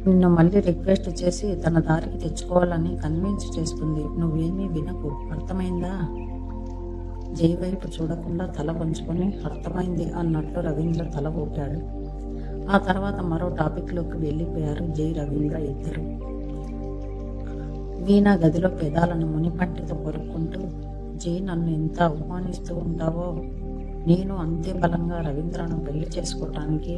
నిన్ను మళ్ళీ రిక్వెస్ట్ చేసి తన దారికి తెచ్చుకోవాలని కన్విన్స్ చేస్తుంది. నువ్వేమీ వినకు, అర్థమైందా? జై వైపు చూడకుండా తల వంచుకొని అర్థమైంది అన్నట్లు రవీంద్ర తల ఊపాడు. ఆ తర్వాత మరో టాపిక్లోకి వెళ్ళిపోయారు జై, రవీంద్ర ఇద్దరు. వీణా గదిలో పెదాలను మునిపంటితో కొరుక్కుంటూ, జై నన్ను ఎంత అవమానిస్తూ ఉంటావో నేను అంతే బలంగా రవీంద్రను పెళ్లి చేసుకోవటానికి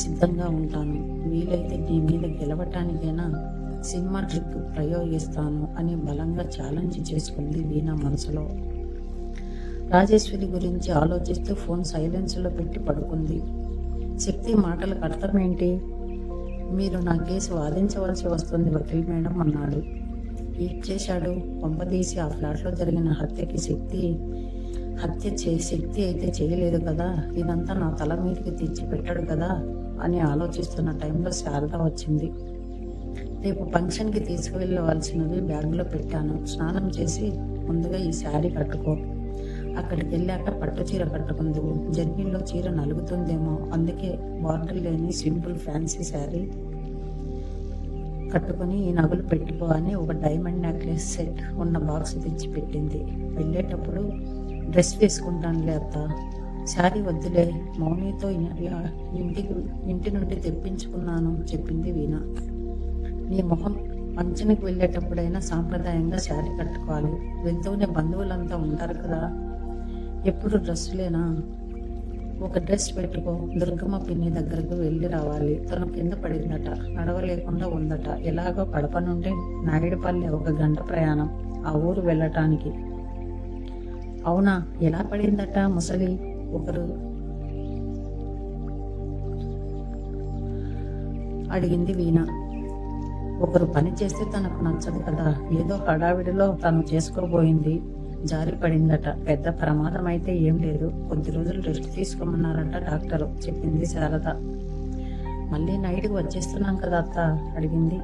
సిద్ధంగా ఉంటాను. వీలైతే నీ మీద గెలవటానికైనా సినిమా ట్రిక్ ప్రయోగిస్తాను అని బలంగా ఛాలెంజ్ చేసుకుంది వీణా మనసులో. రాజేశ్వరి గురించి ఆలోచిస్తూ ఫోన్ సైలెన్స్లో పెట్టి పడుకుంది. శక్తి మాటలకు అర్థమేంటి? మీరు నా కేసు వాదించవలసి వస్తుంది వకీల్ మేడం అన్నాడు. ఏం చేశాడు? పంపదీసి ఆ ఫ్లాట్లో జరిగిన హత్యకి శక్తి అయితే చేయలేదు కదా, ఇదంతా నా తల మీదకి తెచ్చి పెట్టాడు కదా అని ఆలోచిస్తున్న టైంలో శారద వచ్చింది. రేపు ఫంక్షన్కి తీసుకువెళ్ళవలసినవి బ్యాగ్లో పెట్టాను. స్నానం చేసి ముందుగా ఈ శారీ కట్టుకో. అక్కడికి వెళ్ళాక పట్టు చీర కట్టుకుందువు. జర్నీలో చీర నలుగుతుందేమో, అందుకే బార్డర్ లేని సింపుల్ ఫ్యాన్సీ శారీ కట్టుకొని ఈ నగలు పెట్టుకో అని ఒక డైమండ్ నెక్లెస్ సెట్ ఉన్న బాక్స్ తెచ్చి పెట్టింది. వెళ్ళేటప్పుడు డ్రెస్ వేసుకుంటానులే అత్త, శారీ వద్దులే, మౌనితో ఇంటి నుండి తెప్పించుకున్నాను చెప్పింది వీణ. నీ మొహం, ఫంక్షన్కి వెళ్ళేటప్పుడైనా సాంప్రదాయంగా శారీ కట్టుకోవాలి. వెళ్తూనే బంధువులంతా ఉంటారు కదా, ఎప్పుడు డ్రెస్సులేనా? ఒక డ్రెస్ పెట్టుకో. దుర్గమ్మ పిన్ని దగ్గరకు వెళ్ళి రావాలి. తను కింద పడిందట, నడవలేకుండా ఉందట. ఎలాగో కడప నుండి నాయుడుపల్లి 1 గంట ప్రయాణం ఆ ఊరు వెళ్ళటానికి. అవునా, ఎలా పడిందట ముసలి? ఒకరు అడిగింది వీణ. ఒకరు పని చేస్తే తనకు నచ్చదు కదా, ఏదో హడావిడిలో తను చేసుకోబోయింది, జారి పడిందట. పెద్ద ప్రమాదం అయితే ఏం లేదు, కొద్ది రోజులు రెస్ట్ తీసుకోమన్నారట డాక్టరు, చెప్పింది శారద. మళ్ళీ నైట్కి వచ్చేస్తున్నాం కదా అత్త అడిగింది.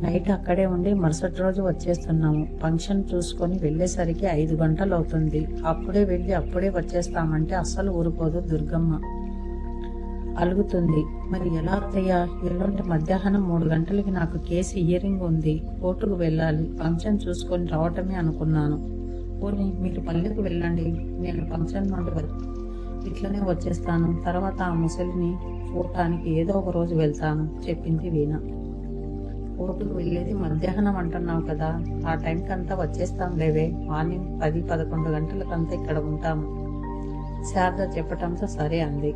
నైట్ అక్కడే ఉండి మరుసటి రోజు వచ్చేస్తున్నాము. ఫంక్షన్ చూసుకొని వెళ్ళేసరికి 5 గంటలు అవుతుంది. అప్పుడే వెళ్ళి అప్పుడే వచ్చేస్తామంటే అస్సలు ఊరుకోదు దుర్గమ్మ, అలుగుతుంది. మరి ఎలా అత్తయ్య? ఎల్లుండి మధ్యాహ్నం 3 గంటలకి నాకు కేసు హియరింగ్ ఉంది, కోర్టుకు వెళ్ళాలి. ఫంక్షన్ చూసుకొని రావటమే అనుకున్నాను. పోనీ మీరు పల్లెకు వెళ్ళండి, నేను ఫంక్షన్ నుండి ఇట్లనే వచ్చేస్తాను. తర్వాత ఆ ముసలిని చూడటానికి ఏదో ఒక రోజు వెళ్తాను, చెప్పింది వీణ. కోర్టుకు వెళ్ళేది మధ్యాహ్నం అంటున్నావు కదా, ఆ టైంకంతా వచ్చేస్తాం లేవే. మార్నింగ్ 10-11 గంటలకంతా ఇక్కడ ఉంటాము, శారద చెప్పటంతో సరే అంది.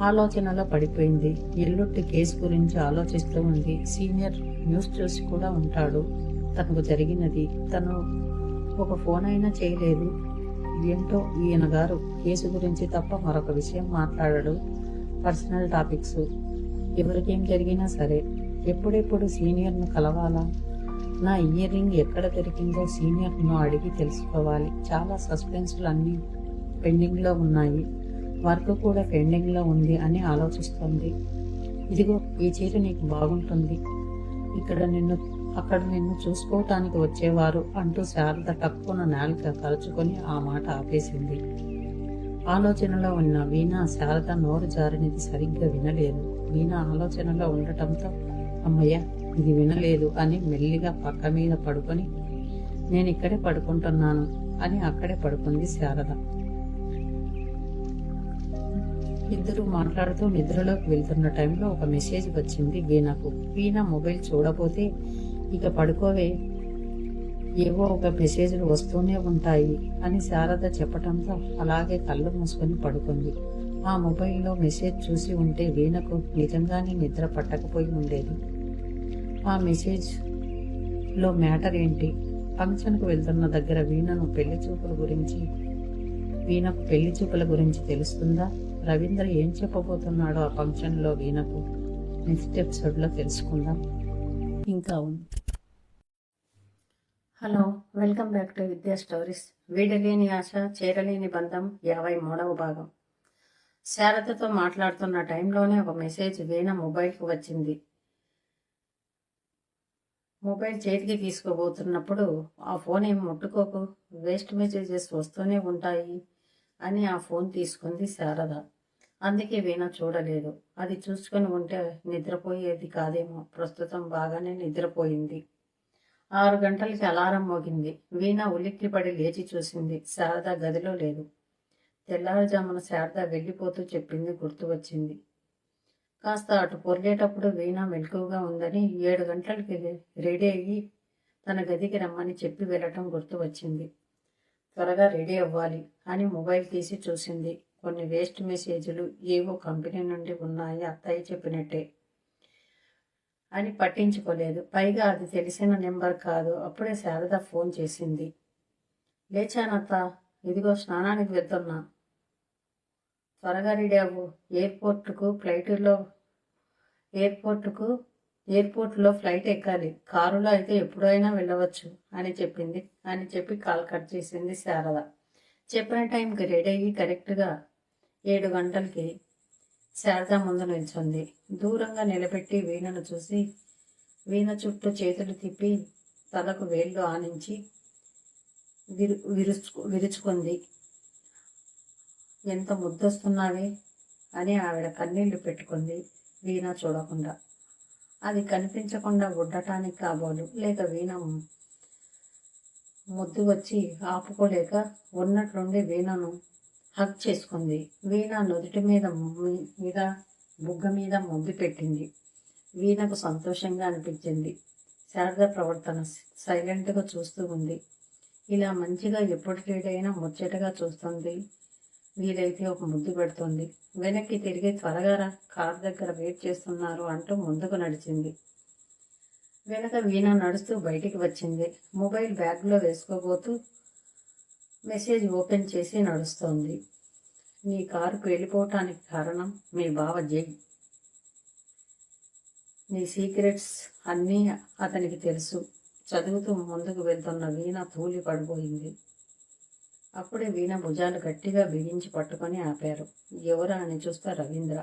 ఆలోచనలో పడిపోయింది. ఎల్లుట్టి కేసు గురించి ఆలోచిస్తూ ఉంది. సీనియర్ న్యూస్ చూసి కూడా ఉంటాడు. తనకు జరిగినది తను ఒక ఫోన్ అయినా చేయలేదు. ఏంటో ఈయన గారు కేసు గురించి తప్ప మరొక విషయం మాట్లాడడు. పర్సనల్ టాపిక్స్ ఎవరికేం జరిగినా సరే ఎప్పుడెప్పుడు సీనియర్ను కలవాలా, నా ఇయర్ రింగ్ ఎక్కడ దొరికిందో సీనియర్ను అడిగి తెలుసుకోవాలి. చాలా సస్పెన్స్లు అన్నీ పెండింగ్లో ఉన్నాయి. వర్క్ కూడా పెండింగ్లో ఉంది అని ఆలోచిస్తోంది. ఇదిగో ఈ చీర నీకు బాగుంటుంది, అక్కడ నిన్ను చూసుకోవటానికి వచ్చేవారు అంటూ శారద టక్కున నాలుక కలుచుకొని ఆ మాట ఆపేసింది. ఆలోచనలో ఉన్న వీణ శారద నోరు జారినది సరిగ్గా వినలేదు. వీణ ఆలోచనలో ఉండటంతో అమ్మయ్య ఇది వినలేదు అని మెల్లిగా పక్క మీద పడుకొని నేను ఇక్కడే పడుకుంటున్నాను అని అక్కడే పడుకుంది శారద. ఇద్దరు మాట్లాడుతూ నిద్రలోకి వెళ్తున్న టైంలో ఒక మెసేజ్ వచ్చింది వీణకు. వీణ మొబైల్ చూడబోతే ఇక పడుకోవే, ఏవో ఒక మెసేజ్లు వస్తూనే ఉంటాయి అని శారద చెప్పటంతో అలాగే కళ్ళు మూసుకొని పడుకుంది. ఆ మొబైల్లో మెసేజ్ చూసి ఉంటే వీణకు నిజంగానే నిద్ర పట్టకపోయి ఉండేది. ఆ మెసేజ్లో మ్యాటర్ ఏంటి? ఫంక్షన్కు వెళ్తున్న దగ్గర వీణకు పెళ్లి చూపుల గురించి తెలుస్తుందా? రవీంద్ర ఏం చెప్పబోతున్నాడో ఆ ఫంక్షన్లో వీణకు నెక్స్ట్ ఎపిసోడ్లో తెలుసుకుందాం. ఇంకా ఉంది. Hello, welcome back to Vidya stories. వీడలేని ఆశ చేరలేని బంధం 53వ భాగం. శారదతో మాట్లాడుతున్న టైంలోనే ఒక మెసేజ్ వీణ మొబైల్కి వచ్చింది. మొబైల్ చేతికి తీసుకోబోతున్నప్పుడు ఆ ఫోన్ ఏం ముట్టుకోకు, వేస్ట్ మెసేజెస్ వస్తూనే ఉంటాయి అని ఆ ఫోన్ తీసుకుంది శారద. అందుకే వీణ చూడలేదు. అది చూసుకొని ఉంటే నిద్రపోయేది కాదేమో. ప్రస్తుతం బాగానే నిద్రపోయింది. 6 గంటలకి అలారం మోగింది. వీణ ఉలిక్కిపడి లేచి చూసింది. శారద గదిలో లేదు. తెల్లారుజామున శారద వెళ్ళిపోతూ చెప్పింది గుర్తు వచ్చింది. కాస్త అటు పొర్లేటప్పుడు వీణ మెలకువగా ఉందని 7 గంటలకి రెడీ అయ్యి తన గదికి రమ్మని చెప్పి వెళ్ళటం గుర్తు వచ్చింది. త్వరగా రెడీ అవ్వాలి అని మొబైల్ తీసి చూసింది. కొన్ని వేస్ట్ మెసేజ్లు ఏవో కంపెనీ నుండి ఉన్నాయి, అత్తయ్య చెప్పినట్టే అని పట్టించుకోలేదు. పైగా అది తెలిసిన నెంబర్ కాదు. అప్పుడే శారద ఫోన్ చేసింది. లేచానత్త, ఇదిగో స్నానానికి వెళ్తున్నా, త్వరగా రెడీ అవ్వు, ఎయిర్పోర్ట్లో ఫ్లైట్ ఎక్కాలి, కారులో అయితే ఎప్పుడైనా వెళ్ళవచ్చు అని చెప్పి కాల్ కట్ చేసింది శారద. చెప్పిన టైంకి రెడీ అయ్యి కరెక్ట్గా 7 గంటలకి శారద ముందు నిల్చుంది. దూరంగా నిలబెట్టి వీణను చూసి వీణ చుట్టూ చేతులు తిప్పి తలకు వేళ్ళు ఆనించి విరుచుకుంది. ఎంత ముద్దొస్తున్నావే అని ఆవిడ కన్నీళ్లు పెట్టుకుంది. వీణ చూడకుండా, అది కనిపించకుండా ఉండటానికి కాబోలు, లేక వీణ ముద్దు వచ్చి ఆపుకోలేక ఉన్నట్లుండి వీణను హగ్ చేసుకుంది. వీణ నుదుటి మీద బుగ్గ మీద ముద్దు పెట్టింది. వీణకు సంతోషంగా అనిపించింది. శారద ప్రవర్తన సైలెంట్గా చూస్తూ ఉంది. ఇలా మంచిగా ఎప్పుడు లేడైనా ముచ్చటగా చూస్తుంది. వీలైతే ఒక ముద్దు పెడుతుంది. వెనక్కి తిరిగి త్వరగా రా, కార్ దగ్గర వెయిట్ చేస్తున్నారు అంటూ ముందుకు నడిచింది. వెనక వీణ నడుస్తూ బయటికి వచ్చింది. మొబైల్ బ్యాగ్లో వేసుకోబోతూ మెసేజ్ ఓపెన్ చేసి నడుస్తోంది. నీ కారుకు వెళ్ళిపోవటానికి కారణం మీ బావ జై. నీ సీక్రెట్స్ అన్నీ అతనికి తెలుసు. చదువుతూ ముందుకు వెళ్తున్న వీణ తూలి పడిపోయింది. అప్పుడే వీణ భుజాలు గట్టిగా బిగించి పట్టుకొని ఆపారు. ఎవరా అని చూస్తే రవీంద్ర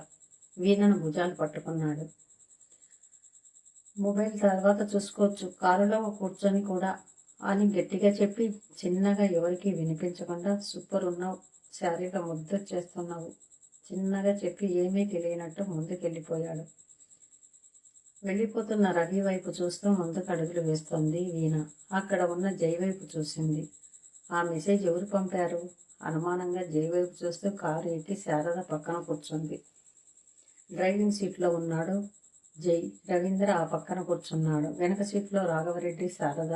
వీణను భుజాలు పట్టుకున్నాడు. మొబైల్ తర్వాత చూసుకోవచ్చు, కారులో కూర్చొని కూడా అని గట్టిగా చెప్పి చిన్నగా ఎవరికి వినిపించకుండా సూపర్ ఉన్నావు, శారీగా ముద్ద చేస్తున్నావు చిన్నగా చెప్పి ఏమీ తెలియనట్టు ముందుకెళ్ళిపోయాడు. వెళ్ళిపోతున్న రవి వైపు చూస్తూ ముందుకు అడుగులు వేస్తోంది వీణ. అక్కడ ఉన్న జై వైపు చూసింది. ఆ మెసేజ్ ఎవరు పంపారు? అనుమానంగా జై వైపు చూస్తూ కారు ఎక్కి శారద పక్కన కూర్చుంది. డ్రైవింగ్ సీట్లో ఉన్నాడు జై. రవీంద్ర ఆ పక్కన కూర్చున్నాడు. వెనక సీట్లో రాఘవరెడ్డి, శారద,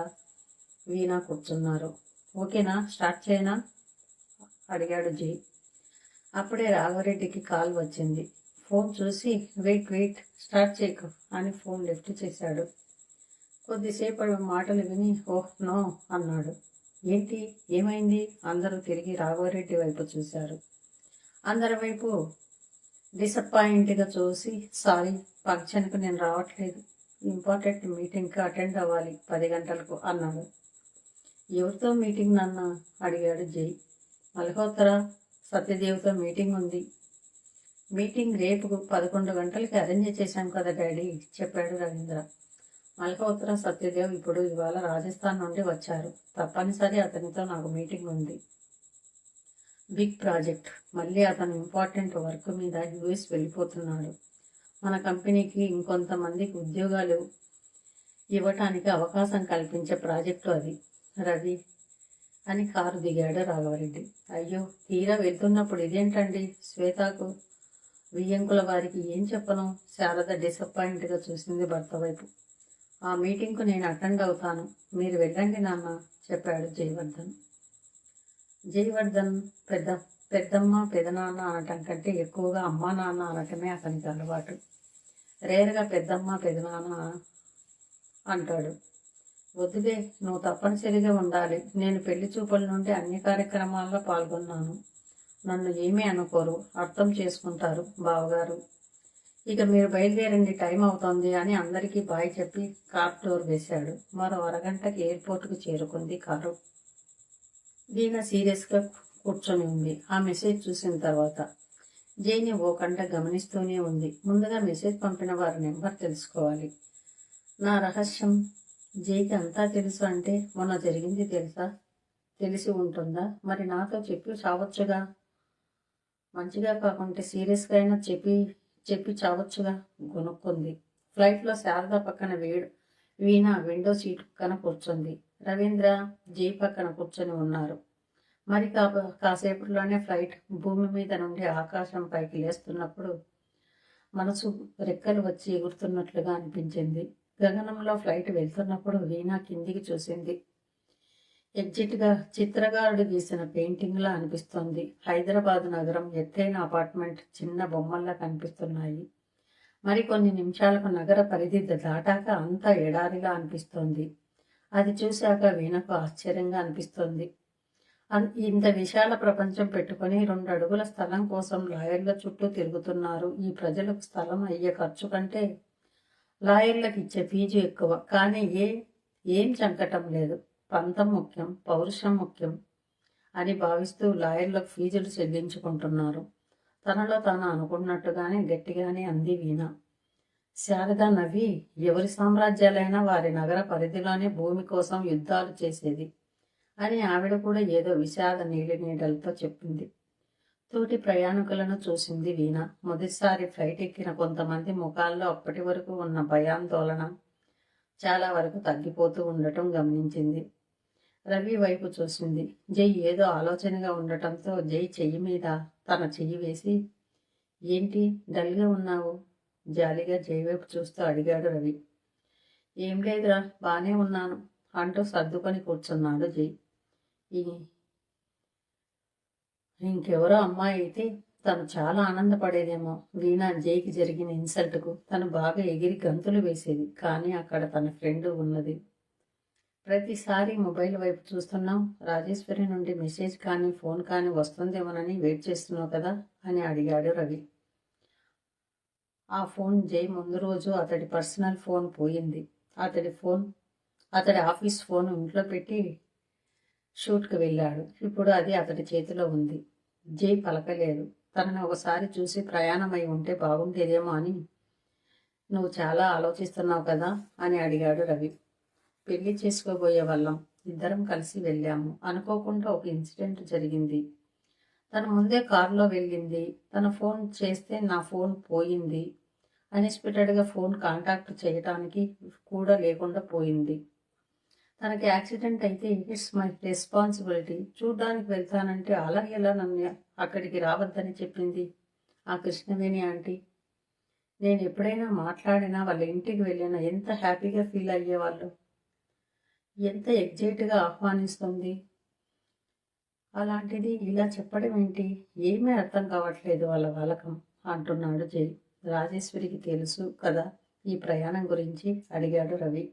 వీణ కూర్చున్నారు. ఓకేనా, స్టార్ట్ చేయనా అడిగాడు జై. అప్పుడే రాఘవరెడ్డికి కాల్ వచ్చింది. ఫోన్ చూసి వెయిట్ స్టార్ట్ చేయకు అని ఫోన్ లిఫ్ట్ చేశాడు. కొద్దిసేపు మాటలు విని ఓహ్ నో అన్నాడు. ఏంటి, ఏమైంది? అందరూ తిరిగి రాఘవరెడ్డి వైపు చూశారు. అందరి వైపు డిసప్పాయింట్గా చూసి సారీ, ఫంక్షన్కు నేను రావట్లేదు, ఇంపార్టెంట్ మీటింగ్కి అటెండ్ అవ్వాలి 10 గంటలకు అన్నాడు. ఎవరితో మీటింగ్ నాన్న అడిగాడు జై. మల్హోత్రా సత్యదేవ్తో మీటింగ్ ఉంది. మీటింగ్ రేపు 11 గంటలకి అరేంజ్ చేశాం కదా డాడీ చెప్పాడు రవీంద్ర. మల్హోత్రా సత్యదేవ్ ఇవాళ రాజస్థాన్ నుండి వచ్చారు. తప్పనిసరి అతనితో నాకు మీటింగ్ ఉంది. Big project. మళ్ళీ అతను ఇంపార్టెంట్ వర్క్ మీద యుఎస్ వెళ్ళిపోతున్నాడు. మన కంపెనీకి ఇంకొంతమందికి ఉద్యోగాలు ఇవ్వటానికి అవకాశం కల్పించే ప్రాజెక్టు అది. రవి అని కారు దిగాడు రాఘవరెడ్డి. అయ్యో, తీరా వెళ్తున్నప్పుడు ఇదేంటండి? శ్వేతకు వియ్యంకుల వారికి ఏం చెప్పను? శారద డిసప్పాయింట్గా చూసింది భర్త వైపు. ఆ మీటింగ్కు నేను అటెండ్ అవుతాను, మీరు వెళ్ళండి నాన్న చెప్పాడు జయవర్ధన్. జయవర్ధన్ పెద్దమ్మ పెదనాన్న అనటం కంటే ఎక్కువగా అమ్మా నాన్న అనటమే అతనికి అలవాటు. రేరుగా పెద్దమ్మ పెదనాన్న అంటాడు. వద్దులే, నువ్వు తప్పనిసరిగా ఉండాలి. నేను పెళ్లి చూపుల నుండి అన్ని కార్యక్రమాల్లో పాల్గొన్నాను. నన్ను ఏమీ అనుకోరు, అర్థం చేసుకుంటారు బావగారు. ఇక మీరు బయలుదేరండి, టైం అవుతోంది అని అందరికీ బాయ్ చెప్పి కార్ డోర్ వేశాడు. మరో అరగంటకి ఎయిర్పోర్ట్కు చేరుకుంది కారు. వీణ సీరియస్గా కూర్చొని ఉంది. ఆ మెసేజ్ చూసిన తర్వాత జైని ఓ కంట గమనిస్తూనే ఉంది. ముందుగా మెసేజ్ పంపిన వారి నెంబర్ తెలుసుకోవాలి. నా రహస్యం జైకి అంతా తెలుసు అంటే మొన్న జరిగింది తెలిసి ఉంటుందా? మరి నాతో చెప్పి చావచ్చుగా. మంచిగా కాకుంటే సీరియస్గా అయినా చెప్పి చావచ్చుగా. గొనుక్కుంది. ఫ్లైట్లో శారద పక్కన వీణ విండో సీట్ పక్కన కూర్చుంది. రవీంద్ర జై పక్కన కూర్చొని ఉన్నారు. మరి కాసేపట్లోనే ఫ్లైట్ భూమి మీద నుండి ఆకాశం పైకి లేస్తున్నప్పుడు మనసు రెక్కలు వచ్చి ఎగురుతున్నట్లుగా అనిపించింది. గగనంలో ఫ్లైట్ వెళ్తున్నప్పుడు వీణ కిందికి చూసింది. ఎగ్జిట్గా చిత్రకారుడు గీసిన పెయింటింగ్లా అనిపిస్తోంది. హైదరాబాద్ నగరం, ఎత్తైన అపార్ట్మెంట్ చిన్న బొమ్మల్లా కనిపిస్తున్నాయి. మరికొన్ని నిమిషాలకు నగర పరిధి దాటాక అంతా ఎడారిలా అనిపిస్తోంది. అది చూశాక వీణకు ఆశ్చర్యంగా అనిపిస్తోంది. ఇంత విశాల ప్రపంచం పెట్టుకుని 2 అడుగుల స్థలం కోసం లాయర్ల చుట్టూ తిరుగుతున్నారు. ఈ ప్రజలకు స్థలం అయ్యే ఖర్చు కంటే లాయర్లకు ఇచ్చే ఫీజు ఎక్కువ. కానీ ఏం చంకటం లేదు. పంతం ముఖ్యం, పౌరుషం ముఖ్యం అని భావిస్తూ లాయర్లకు ఫీజులు చెల్లించుకుంటున్నారు. తనలో తాను అనుకున్నట్టుగానే గట్టిగానే అంది వీణ. శారద నవ్వి, ఎవరి సామ్రాజ్యాలైనా వారి నగర పరిధిలోనే భూమి కోసం యుద్ధాలు చేసేది అని ఆవిడ కూడా ఏదో విషాద నీడలతో చెప్పింది. తోటి ప్రయాణికులను చూసింది వీణ. మొదటిసారి ఫ్లైట్ ఎక్కిన కొంతమంది ముఖాల్లో అప్పటి వరకు ఉన్న భయాందోళన చాలా వరకు తగ్గిపోతూ ఉండటం గమనించింది. రవి వైపు చూసింది. జై ఏదో ఆలోచనగా ఉండటంతో జై చెయ్యి మీద తన చెయ్యి వేసి, ఏంటి డల్గా ఉన్నావు? జాలిగా జై వైపు చూస్తూ అడిగాడు రవి. ఏం లేదురా, బానే ఉన్నాను అంటూ సర్దుకొని కూర్చున్నాడు జై. ఇంకెవరో అమ్మాయి అయితే తను చాలా ఆనందపడేదేమో. వీణ జైకి జరిగిన ఇన్సల్ట్కు తను బాగా ఎగిరి గంతులు వేసేది. కానీ అక్కడ తన ఫ్రెండ్ ఉన్నది. ప్రతిసారి మొబైల్ వైపు చూస్తున్నాం, రాజేశ్వరి నుండి మెసేజ్ కానీ ఫోన్ కానీ వస్తుందేమోనని వెయిట్ చేస్తున్నావు కదా అని అడిగాడు రవి. ఆ ఫోన్ జై ముందు రోజు అతడి పర్సనల్ ఫోన్ పోయింది. అతడి ఆఫీస్ ఫోన్ ఇంట్లో పెట్టి షూట్కి వెళ్ళాడు. ఇప్పుడు అది అతడి చేతిలో ఉంది. జై పలకలేదు. తనని ఒకసారి చూసి ప్రయాణమై ఉంటే బాగుండేదేమో అని. నువ్వు చాలా ఆలోచిస్తున్నావు కదా అని అడిగాడు రవి. పెళ్లి చేసుకోబోయే వాళ్ళం, ఇద్దరం కలిసి వెళ్ళాము. అనుకోకుండా ఒక ఇన్సిడెంట్ జరిగింది. తన ముందే కారులో వెళ్ళింది. తన ఫోన్ చేస్తే నా ఫోన్ పోయింది. అన్ఎక్స్పెక్టెడ్గా ఫోన్ కాంటాక్ట్ చేయటానికి కూడా లేకుండా పోయింది. తనకి యాక్సిడెంట్ అయితే ఇట్స్ మై రెస్పాన్సిబిలిటీ. చూడ్డానికి వెళ్తానంటే అలా ఎలా నన్ను అక్కడికి రావద్దని చెప్పింది ఆ కృష్ణవేణి ఆంటీ. నేను ఎప్పుడైనా మాట్లాడినా వాళ్ళ ఇంటికి వెళ్ళినా ఎంత హ్యాపీగా ఫీల్ అయ్యేవాళ్ళు, ఎంత ఎగ్జైట్గా ఆహ్వానిస్తుంది. అలాంటిది ఇలా చెప్పడం ఏంటి? ఏమీ అర్థం కావట్లేదు వాళ్ళ వాలకం. అంటున్నాడు జై. రాజేశ్వరికి తెలుసు కదా ఈ ప్రయాణం గురించి? అడిగాడు రవి.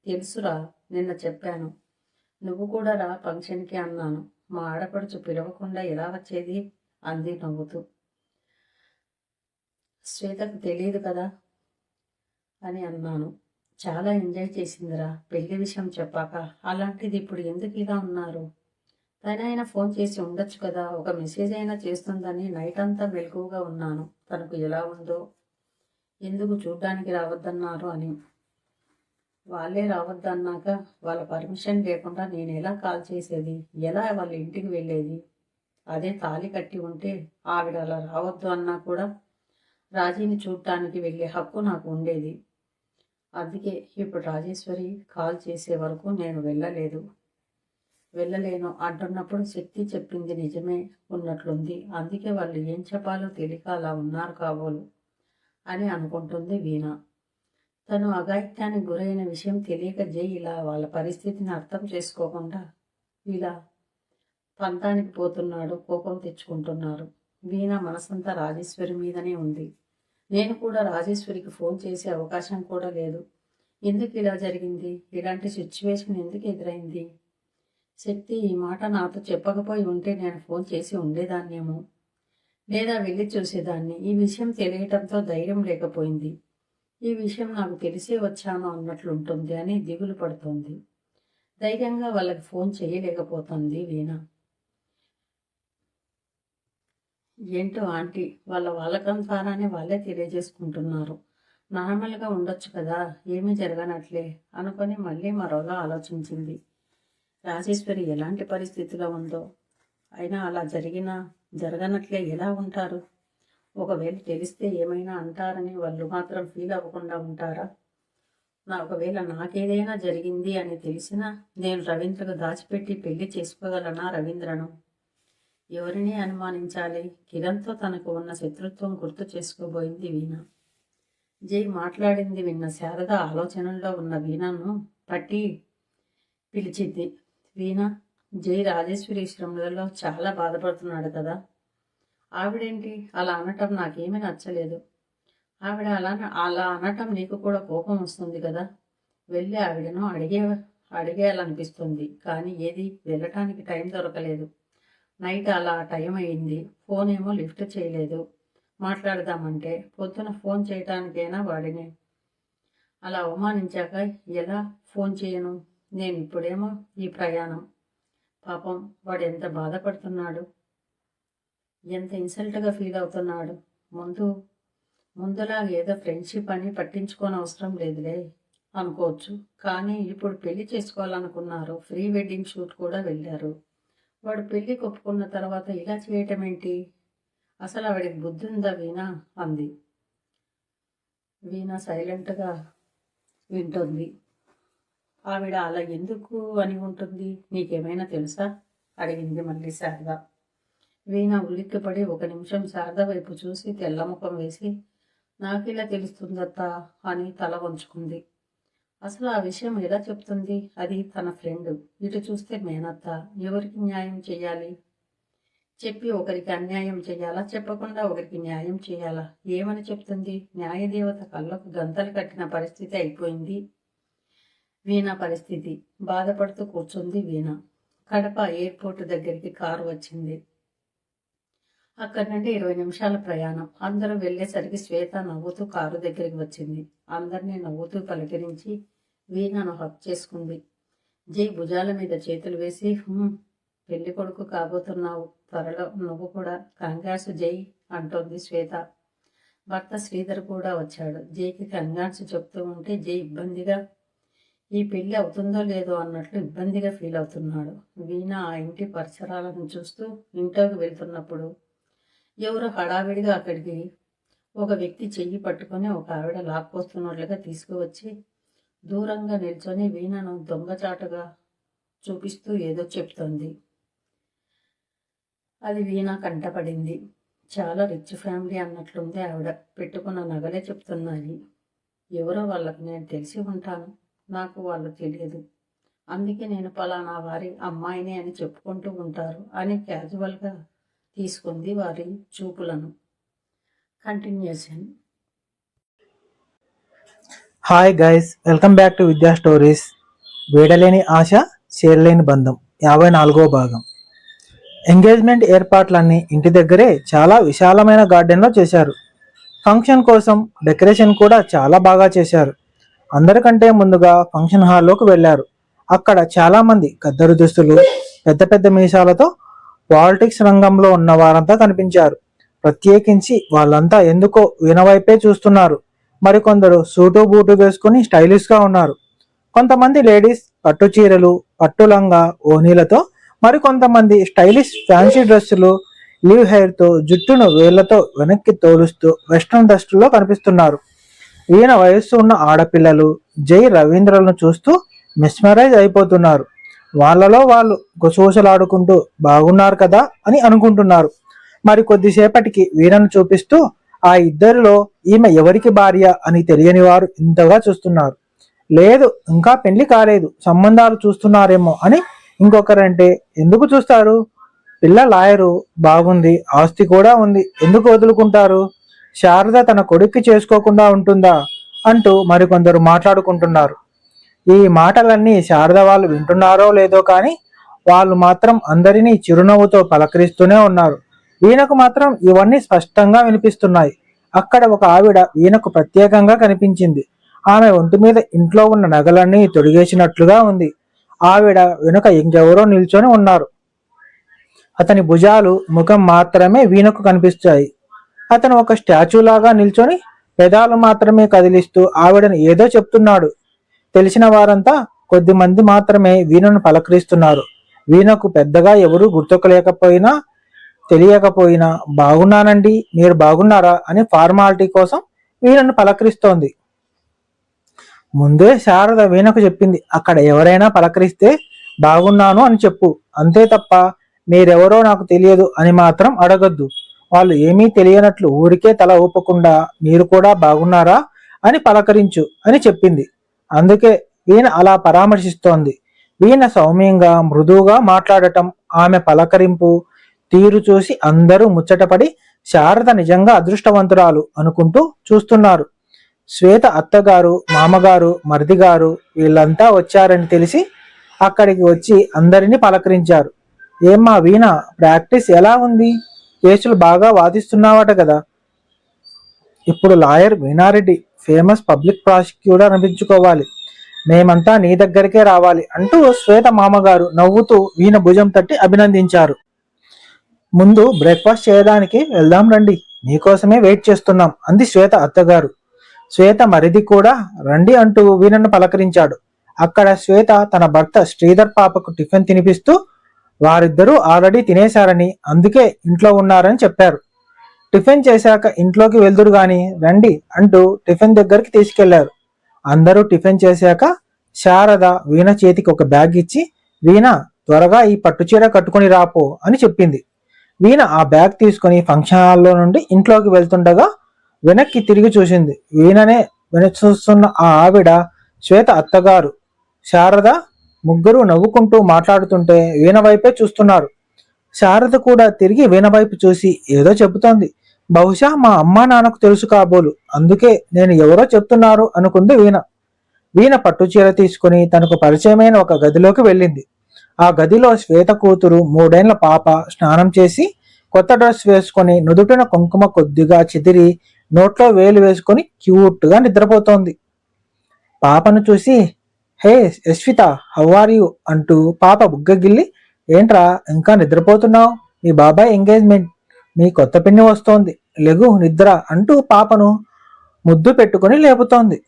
తెలుసురా, నిన్న చెప్పాను. నువ్వు కూడా రా ఫంక్షన్కి అన్నాను. మా ఆడపడుచు పిలవకుండా ఎలా వచ్చేది అంది నవ్వుతూ. శ్వేతకు తెలియదు కదా అని అన్నాను. చాలా ఎంజాయ్ చేసిందిరా పెళ్లి విషయం చెప్పాక. అలాంటిది ఇప్పుడు ఎందుకు ఇలా ఉన్నారు? తనైనా ఫోన్ చేసి ఉండొచ్చు కదా, ఒక మెసేజ్ అయినా చేస్తుందని నైట్ అంతా మెలకువగా ఉన్నాను. తనకు ఎలా ఉందో, ఎందుకు చూడ్డానికి రావద్దన్నారు అని. వాళ్ళే రావద్దన్నాక వాళ్ళ పర్మిషన్ లేకుండా నేను ఎలా కాల్ చేసేది, ఎలా వాళ్ళ ఇంటికి వెళ్ళేది? అదే తాళి కట్టి ఉంటే ఆవిడ అలా రావద్దు అన్నా కూడా రాజీని చూడటానికి వెళ్ళే హక్కు నాకు ఉండేది. అందుకే ఇప్పుడు రాజేశ్వరి కాల్ చేసే వరకు నేను వెళ్ళలేను అంటున్నప్పుడు శక్తి చెప్పింది నిజమే ఉన్నట్లుంది. అందుకే వాళ్ళు ఏం చెప్పాలో తెలియక అలా ఉన్నారు కాబోలు అని అనుకుంటుంది వీణ. తను అఘాయిత్యానికి గురైన విషయం తెలియక జై ఇలా వాళ్ళ పరిస్థితిని అర్థం చేసుకోకుండా ఇలా పంతానికి పోతున్నాడు. కోపం తెచ్చుకుంటున్నారు. వీణ మనసంతా రాజేశ్వరి మీదనే ఉంది. నేను కూడా రాజేశ్వరికి ఫోన్ చేసే అవకాశం కూడా లేదు. ఎందుకు ఇలా జరిగింది? ఇలాంటి సిచ్యువేషన్ ఎందుకు ఎదురైంది? శక్తి ఈ మాట నాతో చెప్పకపోయి ఉంటే నేను ఫోన్ చేసి ఉండేదాన్నేమో, లేదా వెళ్ళి చూసేదాన్ని. ఈ విషయం తెలియటంతో ధైర్యం లేకపోయింది. ఈ విషయం నాకు తెలిసే వచ్చాను అన్నట్లుంటుంది అని దిగులు పడుతోంది. ధైర్యంగా వాళ్ళకి ఫోన్ చేయలేకపోతుంది వీణ. ఏంటో ఆంటీ, వాళ్ళ వాళ్ళకం ద్వారానే వాళ్ళే తెలియజేసుకుంటున్నారు. నార్మల్గా ఉండొచ్చు కదా, ఏమీ జరగనట్లే అనుకొని మళ్ళీ మరోలా ఆలోచించింది. రాజేశ్వరి ఎలాంటి పరిస్థితిలో ఉందో, అయినా అలా జరగనట్లే ఎలా ఉంటారు? ఒకవేళ తెలిస్తే ఏమైనా అంటారని వాళ్ళు మాత్రం ఫీల్ అవ్వకుండా ఉంటారా? ఒకవేళ నాకేదైనా జరిగింది అని తెలిసినా నేను రవీంద్రకు దాచిపెట్టి పెళ్లి చేసుకోగలనా రవీంద్రను? ఎవరిని అనుమానించాలి? కిరణ్తో తనకు ఉన్న శత్రుత్వం గుర్తు చేసుకోబోయింది వీణ. జై మాట్లాడింది విన్న శారద ఆలోచనల్లో ఉన్న వీణను పట్టి పిలిచింది. వీణ, జై రాజేశ్వరి శ్రమలలో చాలా బాధపడుతున్నాడు కదా, ఆవిడేంటి అలా అనటం నాకేమీ నచ్చలేదు. ఆవిడ అలా అనటం నీకు కూడా కోపం వస్తుంది కదా. వెళ్ళి ఆవిడను అడిగేయాలనిపిస్తుంది, కానీ ఏది వెళ్ళటానికి టైం దొరకలేదు. నైట్ అలా టైం అయింది. ఫోన్ ఏమో లిఫ్ట్ చేయలేదు. మాట్లాడదామంటే పొద్దున ఫోన్ చేయటానికైనా వాడిని అలా అవమానించాక ఎలా ఫోన్ చేయను? నేను ఇప్పుడేమో ఈ ప్రయాణం. పాపం వాడు ఎంత బాధపడుతున్నాడు, ఎంత ఇన్సల్ట్గా ఫీల్ అవుతున్నాడు. ముందులా ఏదో ఫ్రెండ్షిప్ అని పట్టించుకోని అవసరం లేదులే అనుకోవచ్చు, కానీ ఇప్పుడు పెళ్లి చేసుకోవాలనుకున్నారు. ప్రీ వెడ్డింగ్ షూట్ కూడా వెళ్ళారు. వాడు పెళ్లి ఒప్పుకున్న తర్వాత ఇలా చేయటం ఏంటి? అసలు ఆవిడికి బుద్ధి ఉందా వీణ అంది. వీణ సైలెంట్గా వింటుంది. ఆవిడ అలా ఎందుకు అని ఉంటుంది, నీకేమైనా తెలుసా అడిగింది మళ్ళీ శారద. వీణ ఉలిక్కిపడి 1 నిమిషం శారద వైపు చూసి తెల్లముఖం వేసి, నాకిలా తెలుస్తుందత్తా అని తల వంచుకుంది. అసలు ఆ విషయం ఎలా చెప్తుంది? అది తన ఫ్రెండ్, ఇటు చూస్తే మేనత్త. ఎవరికి న్యాయం చేయాలి? చెప్పి ఒకరికి అన్యాయం చేయాలా, చెప్పకుండా ఒకరికి న్యాయం చేయాలా? ఏమని చెప్తుంది? న్యాయదేవత కళ్ళకు గంతలు కట్టిన పరిస్థితి అయిపోయింది వీణ పరిస్థితి. బాధపడుతూ కూర్చుంది వీణ. కడప ఎయిర్పోర్ట్ దగ్గరికి కారు వచ్చింది. అక్కడి నుండి 20 నిమిషాల ప్రయాణం. అందరూ వెళ్లేసరికి శ్వేత నవ్వుతూ కారు దగ్గరికి వచ్చింది. అందరినీ నవ్వుతూ పలకరించి వీణను హక్ చేసుకుంది. జై భుజాల మీద చేతులు వేసి, పెళ్లి కొడుకు కాబోతున్నావు త్వరలో, నువ్వు కూడా కంగ్రాట్స్ జై అంటోంది శ్వేత. భర్త శ్రీధర్ కూడా వచ్చాడు. జైకి కంగ్రాట్స్ చెప్తూ ఉంటే జై ఇబ్బందిగా, ఈ పెళ్లి అవుతుందో లేదో అన్నట్లు ఇబ్బందిగా ఫీల్ అవుతున్నాడు. వీణ ఆ ఇంటి పరిసరాలను చూస్తూ ఇంట్లోకి వెళ్తున్నప్పుడు ఎవరో హడావిడిగా అక్కడికి ఒక వ్యక్తి చెయ్యి పట్టుకొని ఒక ఆవిడ లాక్కొస్తున్నట్లుగా తీసుకువచ్చి దూరంగా నిల్చొని వీణను దొంగచాటుగా చూపిస్తూ ఏదో చెప్తోంది. అది వీణ కంటపడింది. చాలా రిచ్ ఫ్యామిలీ అన్నట్లుంది ఆవిడ. పెట్టుకున్న నగలే చెప్తున్నాయి. ఎవరో వాళ్ళకు నేను తెలిసి ఉంటాను, నాకు వాళ్ళు తెలియదు, అందుకే నేను పలానా వారి అమ్మాయిని అని చెప్పుకుంటూ ఉంటారు అని క్యాజువల్గా తీసుకుంది వారి చూపులను. Continuation. Hi guys, welcome back to Vidya stories. వీడలేని ఆశ చేరలేని బంధం 54వ భాగం. ఎంగేజ్మెంట్ ఏర్పాట్లన్నీ ఇంటి దగ్గరే చాలా విశాలమైన గార్డెన్లో చేశారు. ఫంక్షన్ కోసం డెకరేషన్ కూడా చాలా బాగా చేశారు. అందరికంటే ముందుగా ఫంక్షన్ హాల్లోకి వెళ్ళారు. అక్కడ చాలామంది గద్దరు దుస్తులు, పెద్ద పెద్ద మీసాలతో పాలిటిక్స్ రంగంలో ఉన్న వారంతా కనిపించారు. ప్రత్యేకించి వాళ్ళంతా ఎందుకో వీణవైపే చూస్తున్నారు. మరికొందరు సూటు బూటు వేసుకుని స్టైలిష్గా ఉన్నారు. కొంతమంది లేడీస్ పట్టు చీరలు, పట్టు లంగా, ఓనీలతో, మరికొంతమంది స్టైలిష్ ఫ్యాన్సీ డ్రెస్సులు, లీవ్ హెయిర్తో, జుట్టును వేళ్లతో వెనక్కి తోలుస్తూ వెస్ట్రన్ డ్రెస్సుల్లో కనిపిస్తున్నారు. ఈయన వయస్సు ఉన్న ఆడపిల్లలు జై రవీంద్రలను చూస్తూ మెస్మరైజ్ అయిపోతున్నారు. వాళ్ళలో వాళ్ళు గుసగుసలాడుకుంటూ బాగున్నారు కదా అని అనుకుంటున్నారు. మరి కొద్దిసేపటికి వీరను చూపిస్తూ ఆ ఇద్దరిలో ఈమె ఎవరికి భార్య అని తెలియని వారు ఇంతగా చూస్తున్నారు. లేదు, ఇంకా పెళ్లి కాలేదు, సంబంధాలు చూస్తున్నారేమో అని ఇంకొకరంటే, ఎందుకు చూస్తారు, పిల్ల లాయరు, బాగుంది, ఆస్తి కూడా ఉంది, ఎందుకు వదులుకుంటారు, శారద తన కొడుక్కి చేసుకోకుండా ఉంటుందా అంటూ మరికొందరు మాట్లాడుకుంటున్నారు. ఈ మాటలన్నీ శారద వాళ్ళు వింటున్నారో లేదో కానీ వాళ్ళు మాత్రం అందరినీ చిరునవ్వుతో పలకరిస్తూనే ఉన్నారు. వీణకు మాత్రం ఇవన్నీ స్పష్టంగా వినిపిస్తున్నాయి. అక్కడ ఒక ఆవిడ వీణకు ప్రత్యేకంగా కనిపించింది. ఆమె ఒంటి మీద ఇంట్లో ఉన్న నగలన్నీ తొడిగేసినట్లుగా ఉంది. ఆవిడ వెనుక ఇంకెవరో నిల్చొని ఉన్నారు. అతని భుజాలు, ముఖం మాత్రమే వీణకు కనిపిస్తాయి. అతను ఒక స్టాచ్యూ లాగా నిల్చొని పెదాలు మాత్రమే కదిలిస్తూ ఆవిడను ఏదో చెప్తున్నాడు. తెలిసిన వారంతా కొద్దిమంది మాత్రమే వీణను పలకరిస్తున్నారు. వీణకు పెద్దగా ఎవరూ గుర్తుకోలేకపోయినా తెలియకపోయినా బాగున్నానండి, మీరు బాగున్నారా అని ఫార్మాలిటీ కోసం వీణను పలకరిస్తోంది. ముందే శారద వీణకు చెప్పింది, అక్కడ ఎవరైనా పలకరిస్తే బాగున్నాను అని చెప్పు, అంతే తప్ప మీరెవరో నాకు తెలియదు అని మాత్రం అడగద్దు. వాళ్ళు ఏమీ తెలియనట్లు ఊరికే తల ఊపకుండా మీరు కూడా బాగున్నారా అని పలకరించు అని చెప్పింది. అందుకే వీణ అలా పరామర్శిస్తోంది. వీణ సౌమ్యంగా మృదువుగా మాట్లాడటం, ఆమె పలకరింపు తీరు చూసి అందరూ ముచ్చటపడి శారద నిజంగా అదృష్టవంతురాలు అనుకుంటూ చూస్తున్నారు. శ్వేత అత్తగారు, మామగారు, మరిదిగారు వీళ్ళంతా వచ్చారని తెలిసి అక్కడికి వచ్చి అందరినీ పలకరించారు. ఏమ్మా వీణ, ప్రాక్టీస్ ఎలా ఉంది, కేసులు బాగా వాదిస్తున్నావట కదా, ఇప్పుడు lawyer Veena Reddy, famous public prosecutor అనిపించుకోవాలి, మేమంతా నీ దగ్గరికే రావాలి అంటూ శ్వేత మామగారు నవ్వుతూ వీణ భుజం తట్టి అభినందించారు. ముందు బ్రేక్ఫాస్ట్ చేయడానికి వెళ్దాం రండి, మీకోసమే వెయిట్ చేస్తున్నాం అంది శ్వేత అత్తగారు. శ్వేత మరిది కూడా రండి అంటూ వీణను పలకరించాడు. అక్కడ శ్వేత తన భర్త శ్రీధర్ పాపకు టిఫిన్ తినిపిస్తూ వారిద్దరూ ఆల్రెడీ తినేశారని, అందుకే ఇంట్లో ఉన్నారని చెప్పారు. టిఫిన్ చేశాక ఇంట్లోకి వెళ్దురు గాని రండి అంటూ టిఫిన్ దగ్గరికి తీసుకెళ్లారు. అందరూ టిఫిన్ చేశాక శారద వీణ చేతికి ఒక బ్యాగ్ ఇచ్చి, వీణ త్వరగా ఈ పట్టుచీర కట్టుకుని రాపో అని చెప్పింది. వీణ ఆ బ్యాగ్ తీసుకుని ఫంక్షన్ హాల్లో నుండి ఇంట్లోకి వెళ్తుండగా వెనక్కి తిరిగి చూసింది. వీణనే వెనక్కి చూస్తున్న ఆ ఆవిడ శ్వేత అత్తగారు, శారద ముగ్గురు నవ్వుకుంటూ మాట్లాడుతుంటే వీణ వైపే చూస్తున్నారు. శారద కూడా తిరిగి వీణ వైపు చూసి ఏదో చెబుతోంది. బహుశా మా అమ్మా నాన్నకు తెలుసు కాబోలు, అందుకే నేను ఎవరో చెప్తున్నారు అనుకుంది వీణ. వీణ పట్టుచీర తీసుకుని తనకు పరిచయమైన ఒక గదిలోకి వెళ్ళింది. ఆ గదిలో శ్వేత కూతురు 3 ఏళ్ల పాప స్నానం చేసి కొత్త డ్రెస్ వేసుకొని నుదుటిన కుంకుమ కొద్దిగా చెదిరి నోట్లో వేలు వేసుకొని క్యూట్గా నిద్రపోతోంది. పాపను చూసి, హే యశ్విత, హౌ ఆర్ యూ అంటూ పాప బుగ్గగిల్లి, ఏంట్రా ఇంకా నిద్రపోతున్నావు, మీ బాబాయ్ ఎంగేజ్మెంట్, మీ కొత్త పిన్ని వస్తోంది, లెగు నిద్ర అంటూ పాపను ముద్దు పెట్టుకుని లేపుతోంది.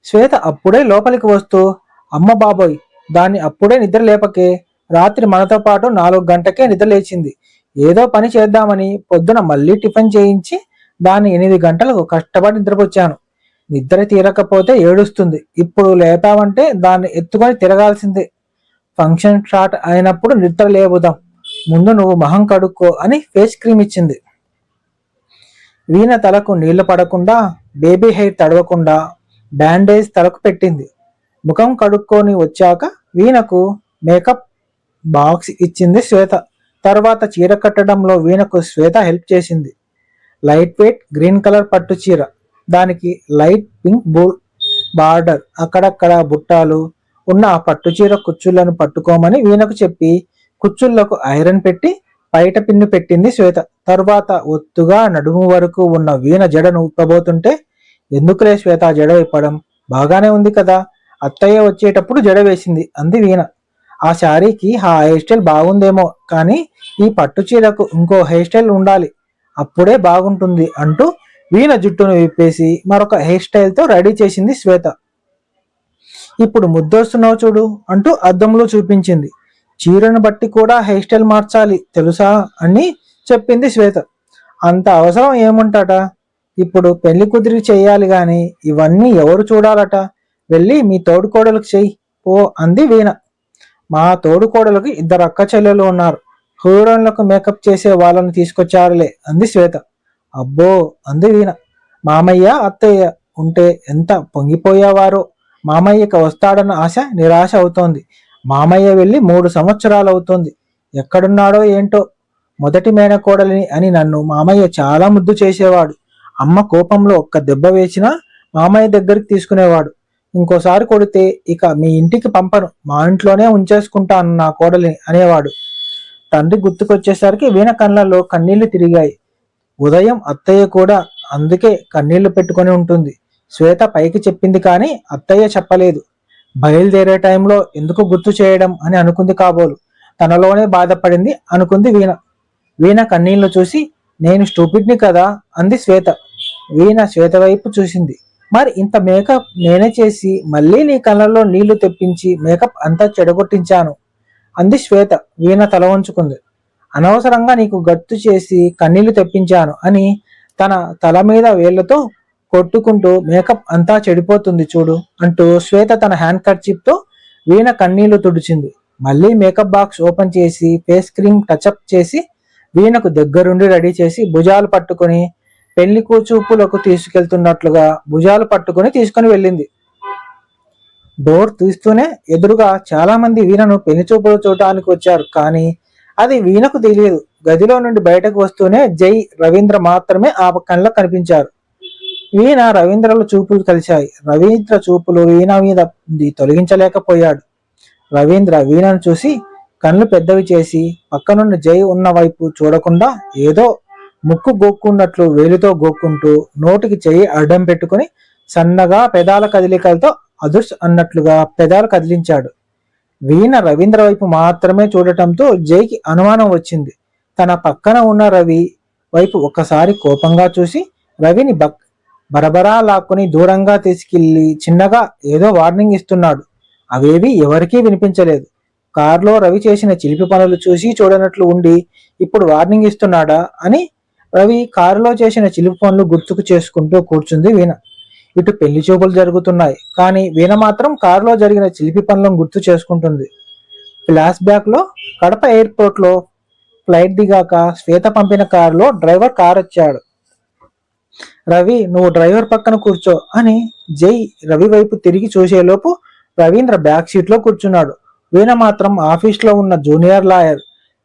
శ్వేత అప్పుడే లోపలికి వస్తూ, అమ్మ బాబోయ్, దాన్ని అప్పుడే నిద్ర లేపకే, రాత్రి మనతో పాటు 4 గంటకే నిద్ర లేచింది, ఏదో పని చేద్దామని పొద్దున మళ్ళీ టిఫిన్ చేయించి దాన్ని 8 గంటలకు కష్టపడి నిద్రపుచ్చాను, నిద్ర తీరకపోతే ఏడుస్తుంది, ఇప్పుడు లేపావంటే దాన్ని ఎత్తుకొని తిరగాల్సిందే, ఫంక్షన్ స్టార్ట్ అయినప్పుడు నిద్ర లేపుదాం, ముందు నువ్వు మొహం కడుక్కో అని ఫేస్ క్రీమ్ ఇచ్చింది. వీణ తలకు నీళ్లు పడకుండా, బేబీ హెయిర్ తడవకుండా బ్యాండేజ్ తలకు పెట్టింది. ముఖం కడుక్కొని వచ్చాక వీణకు మేకప్ బాక్స్ ఇచ్చింది శ్వేత. తర్వాత చీర కట్టడంలో వీణకు శ్వేత హెల్ప్ చేసింది. లైట్ వెయిట్ గ్రీన్ కలర్ పట్టు చీర, దానికి లైట్ పింక్ బార్డర్, అక్కడక్కడ బుట్టాలు ఉన్న ఆ పట్టు చీర కుచ్చుళ్లను పట్టుకోమని వీణకు చెప్పి కుచ్చుళ్లకు ఐరన్ పెట్టి బయట పిన్ను పెట్టింది శ్వేత. తరువాత ఒత్తుగా నడుము వరకు ఉన్న వీణ జడను విప్పబోతుంటే, ఎందుకులే శ్వేత జడ విప్పడం, బాగానే ఉంది కదా, అత్తయ్య వచ్చేటప్పుడు జడ వేసింది అంది వీణ. ఆ శారీకి ఆ హెయిర్ స్టైల్ బాగుందేమో, కానీ ఈ పట్టు చీరకు ఇంకో హెయిర్ స్టైల్ ఉండాలి, అప్పుడే బాగుంటుంది అంటూ వీణ జుట్టును విప్పేసి మరొక హెయిర్ స్టైల్తో రెడీ చేసింది శ్వేత. ఇప్పుడు ముద్దొస్తున్నావు చూడు అంటూ అద్దంలో చూపించింది. చీరను బట్టి కూడా హెయిర్ స్టైల్ మార్చాలి తెలుసా అని చెప్పింది శ్వేత. అంత అవసరం ఏముంటట, ఇప్పుడు పెళ్లి కుదిరి చెయ్యాలి గాని ఇవన్నీ ఎవరు చూడాలట, వెళ్ళి మీ తోడుకోడలకు చెయ్యి పో అంది వీణ. మా తోడుకోడలకు 2 అక్క చెల్లెలు ఉన్నారు, హీరోయిన్లకు మేకప్ చేసే వాళ్ళని తీసుకొచ్చారులే అంది శ్వేత. అబ్బో అంది వీణ. మామయ్య అత్తయ్య ఉంటే ఎంత పొంగిపోయేవారో, మామయ్యకి వస్తాడన్న ఆశ నిరాశ అవుతోంది. మామయ్య వెళ్ళి 3 సంవత్సరాలు అవుతోంది, ఎక్కడున్నాడో ఏంటో. మొదటి మేనకోడలిని అని నన్ను మామయ్య చాలా ముద్దు చేసేవాడు. అమ్మ కోపంలో ఒక్క దెబ్బ వేసినా మామయ్య దగ్గరికి తీసుకునేవాడు. ఇంకోసారి కొడితే ఇక మీ ఇంటికి పంపను, మా ఇంట్లోనే ఉంచేసుకుంటాను నా కోడలిని అనేవాడు. తండ్రి గుర్తుకొచ్చేసరికి వీణ కళ్ళల్లో కన్నీళ్లు తిరిగాయి. ఉదయం అత్తయ్య కూడా అందుకే కన్నీళ్లు పెట్టుకొని ఉంటుంది. శ్వేత పైకి చెప్పింది కానీ అత్తయ్య చెప్పలేదు. బయలుదేరే టైంలో ఎందుకు గుర్తు చేయడం అని అనుకుంది కాబోలు. తనలోనే బాధపడింది అనుకుంది వీణ. వీణ కన్నీళ్లు చూసి, నేను స్టూపిడ్ని కదా అంది శ్వేత. వీణ శ్వేత వైపు చూసింది. మరి ఇంత మేకప్ నేనే చేసి మళ్ళీ నీ కళ్ళల్లో నీళ్లు తెప్పించి మేకప్ అంతా చెడగొట్టించాను అంది శ్వేత. వీణ తల వంచుకుంది. అనవసరంగా నీకు గట్టు చేసి కన్నీళ్లు తెప్పించాను అని తన తల మీద వేళ్లతో కొట్టుకుంటూ, మేకప్ అంతా చెడిపోతుంది చూడు అంటూ శ్వేత తన హ్యాండ్ కర్చీఫ్తో వీణ కన్నీళ్లు తుడిచింది. మళ్ళీ మేకప్ బాక్స్ ఓపెన్ చేసి ఫేస్ క్రీమ్ టచ్అప్ చేసి వీణకు దగ్గరుండి రెడీ చేసి భుజాలు పట్టుకుని పెళ్లి కూచూపులకు తీసుకెళ్తున్నట్లుగా భుజాలు పట్టుకుని తీసుకుని వెళ్ళింది. డోర్ తీస్తూనే ఎదురుగా చాలా మంది వీణను పెళ్లి చూపులు చూడటానికి వచ్చారు. కానీ అది వీణకు తెలియదు. గదిలో నుండి బయటకు వస్తూనే జై, రవీంద్ర మాత్రమే ఆ కళ్ళ కనిపించారు. వీణ రవీంద్రల చూపులు కలిశాయి. రవీంద్ర చూపులు వీణ మీద తొలగించలేకపోయాడు. రవీంద్ర వీణను చూసి కళ్ళు పెద్దవి చేసి పక్కనున్న జై ఉన్న వైపు చూడకుండా ఏదో ముక్కు గోక్కున్నట్లు వేలితో గోక్కుంటూ నోటికి చెయ్యి అడ్డం పెట్టుకుని సన్నగా పెదాల కదిలికలతో అదుర్స్ అన్నట్లుగా పెదాలు కదిలించాడు. వీణ రవీంద్ర వైపు మాత్రమే చూడటంతో జైకి అనుమానం వచ్చింది. తన పక్కన ఉన్న రవి వైపు ఒక్కసారి కోపంగా చూసి రవిని బరబరా లాక్కుని దూరంగా తీసుకెళ్లి చిన్నగా ఏదో వార్నింగ్ ఇస్తున్నాడు. అవేవి ఎవరికీ వినిపించలేదు. కారులో రవి చేసిన చిలిపి పనులు చూసి చూడనట్లు ఉండి ఇప్పుడు వార్నింగ్ ఇస్తున్నాడా అని రవి కారులో చేసిన చిలిపి పనులు గుర్తుకు చేసుకుంటూ కూర్చుంది వీణ. ఇటు పెళ్లి చూపులు జరుగుతున్నాయి, కానీ వీణ మాత్రం కారులో జరిగిన చిలిపి పనులను గుర్తు చేసుకుంటుంది. ఫ్లాష్ బ్యాక్ లో కడప ఎయిర్పోర్ట్ లో ఫ్లైట్ దిగాక శ్వేత పంపిన కారులో డ్రైవర్ కారు వచ్చాడు. రవి, నువ్వు డ్రైవర్ పక్కన కూర్చో అని జై రవి వైపు తిరిగి చూసేలోపు రవీంద్ర బ్యాక్ సీట్ లో కూర్చున్నాడు. వీణ మాత్రం ఆఫీస్లో ఉన్న జూనియర్ లాయర్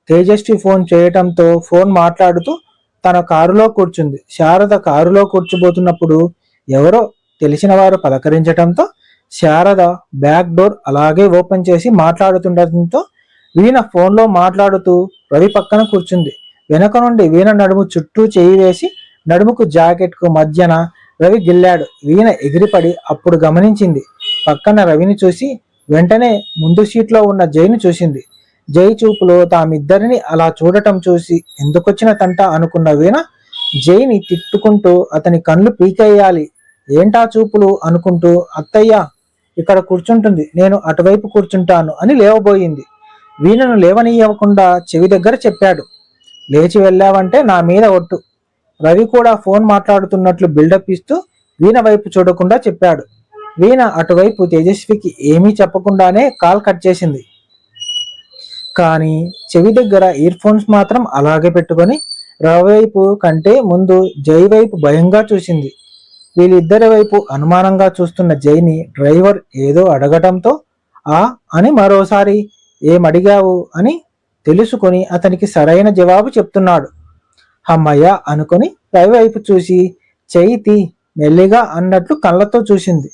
తేజస్వి ఫోన్ చేయటంతో ఫోన్ మాట్లాడుతూ తన కారులో కూర్చుంది. శారద కారులో కూర్చోబోతున్నప్పుడు ఎవరో తెలిసిన వారు పలకరించటంతో శారద బ్యాక్ డోర్ అలాగే ఓపెన్ చేసి మాట్లాడుతుండటంతో వీణ ఫోన్లో మాట్లాడుతూ రవి పక్కన కూర్చుంది. వెనక నుండి వీణ నడుము చుట్టూ చేయి వేసి నడుముకు జాకెట్కు మధ్యన రవి గిల్లాడు. వీణ ఎగిరిపడి అప్పుడు గమనించింది. పక్కన రవిని చూసి వెంటనే ముందు సీట్లో ఉన్న జైని చూసింది. జై చూపులో తామిద్దరిని అలా చూడటం చూసి ఎందుకొచ్చిన తంట అనుకున్న వీణ జైని తిట్టుకుంటూ అతని కళ్ళు పీకేయాలి, ఏంటా చూపులు అనుకుంటూ, అత్తయ్య ఇక్కడ కూర్చుంటుంది, నేను అటువైపు కూర్చుంటాను అని లేవబోయింది. వీణను లేవనీయకుండా చెవి దగ్గర చెప్పాడు. లేచి వెళ్ళావంటే నా మీద ఒట్టు. రవి కూడా ఫోన్ మాట్లాడుతున్నట్లు బిల్డప్ ఇస్తూ వీణ వైపు చూడకుండా చెప్పాడు. వీణ అటువైపు తేజస్వికి ఏమీ చెప్పకుండానే కాల్ కట్ చేసింది. కానీ చెవి దగ్గర ఇయర్ ఫోన్స్ మాత్రం అలాగే పెట్టుకొని రవి వైపు కంటే ముందు జై వైపు భయంగా చూసింది. వీళ్ళిద్దరి వైపు అనుమానంగా చూస్తున్న జైని డ్రైవర్ ఏదో అడగటంతో ఆ అని మరోసారి ఏమడిగావు అని తెలుసుకొని అతనికి సరైన జవాబు చెప్తున్నాడు. అమ్మయ్య అనుకొని రవి వైపు చూసి చెయ్యి తీ మెల్లిగా అన్నట్లు కళ్ళతో చూసింది.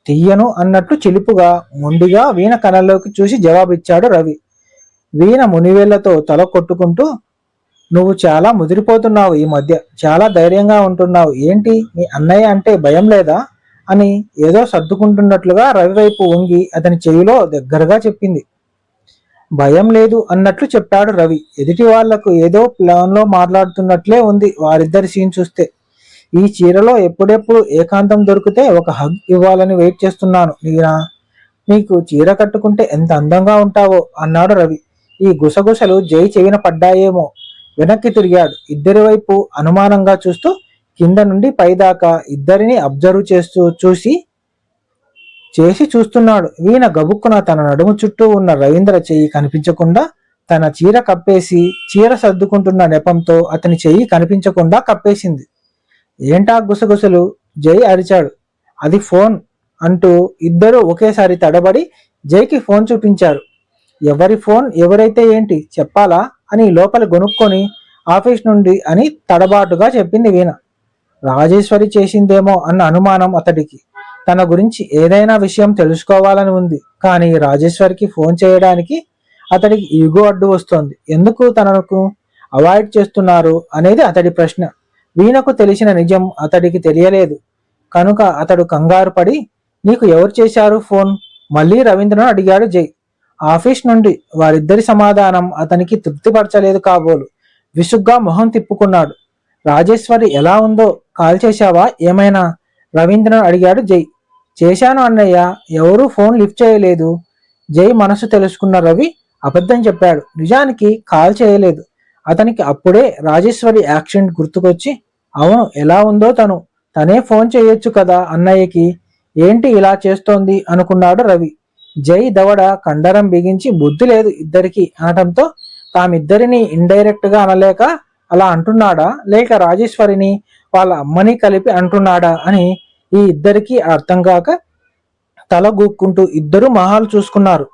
తీయను అన్నట్లు చిలుపుగా మొండిగా వీణ కళ్ళలోకి చూసి జవాబిచ్చాడు రవి. వీణ మునివేళ్లతో తల కొట్టుకుంటూ, నువ్వు చాలా ముదిరిపోతున్నావు ఈ మధ్య, చాలా ధైర్యంగా ఉంటున్నావు, ఏంటి మీ అన్నయ్య అంటే భయం లేదా అని ఏదో సర్దుకుంటున్నట్లుగా రవి వైపు వంగి అతని చెవిలో దగ్గరగా చెప్పింది. భయం లేదు అన్నట్లు చెప్పాడు రవి. ఎదుటి వాళ్లకు ఏదో ప్లాన్లో మాట్లాడుతున్నట్లే ఉంది వారిద్దరి సీన్ చూస్తే. ఈ చీరలో ఎప్పుడెప్పుడు ఏకాంతం దొరికితే ఒక హగ్ ఇవ్వాలని వెయిట్ చేస్తున్నాను నీనా. నీకు చీర కట్టుకుంటే ఎంత అందంగా ఉంటావో అన్నాడు రవి. ఈ గుసగుసలు జై చెవిన పడ్డాయేమో. వెనక్కి తిరిగాడు. ఇద్దరి వైపు అనుమానంగా చూస్తూ కింద నుండి పైదాకా ఇద్దరిని అబ్జర్వ్ చేసి చూస్తున్నాడు. వీణ గబుక్కున తన నడుము చుట్టూ ఉన్న రవీంద్ర చెయ్యి కనిపించకుండా తన చీర కప్పేసి చీర సర్దుకుంటున్న నెపంతో అతని చెయ్యి కనిపించకుండా కప్పేసింది. ఏంటా గుసగుసలు? జై అరిచాడు. అది ఫోన్ అంటూ ఇద్దరూ ఒకేసారి తడబడి జైకి ఫోన్ చూపించారు. ఎవరి ఫోన్ ఎవరైతే ఏంటి చెప్పాలా అని లోపల గొనుక్కొని ఆఫీస్ నుండి అని తడబాటుగా చెప్పింది వీణ. రాజేశ్వరి చేసిందేమో అన్న అనుమానం అతడికి. తన గురించి ఏదైనా విషయం తెలుసుకోవాలని ఉంది, కానీ రాజేశ్వరికి ఫోన్ చేయడానికి అతడికి ఈగో అడ్డు వస్తోంది. ఎందుకు తనకు అవాయిడ్ చేస్తున్నారు అనేది అతడి ప్రశ్న. వీణకు తెలిసిన నిజం అతడికి తెలియలేదు కనుక అతడు కంగారు పడి, నీకు ఎవరు చేశారు ఫోన్? మళ్ళీ రవీంద్రను అడిగాడు జై. ఆఫీస్ నుండి. వారిద్దరి సమాధానం అతనికి తృప్తిపరచలేదు కాబోలు. విసుగ్గా మొహం తిప్పుకున్నాడు. రాజేశ్వరి ఎలా ఉందో కాల్ చేశావా ఏమైనా? రవీంద్రను అడిగాడు జై. చేశాను అన్నయ్య, ఎవరూ ఫోన్ లిఫ్ట్ చేయలేదు. జై మనసు తెలుసుకున్న రవి అబద్ధం చెప్పాడు. నిజానికి కాల్ చేయలేదు. అతనికి అప్పుడే రాజేశ్వరి యాక్సిడెంట్ గుర్తుకొచ్చి, అవును ఎలా ఉందో తనే ఫోన్ చేయొచ్చు కదా అన్నయ్యకి, ఏంటి ఇలా చేస్తోంది అనుకున్నాడు రవి. జై దవడ కండరం బిగించి బుద్ధి లేదు ఇద్దరికి అనటంతో తామిద్దరిని ఇండైరెక్ట్ గా అనలేక అలా అంటున్నాడా, లేక రాజేశ్వరిని వాళ్ళ అమ్మని కలిపి అంటున్నాడా అని ఈ ఇద్దరికి అర్థం కాక తల గూక్కుంటూ ఇద్దరు మొహాలు చూసుకున్నారు.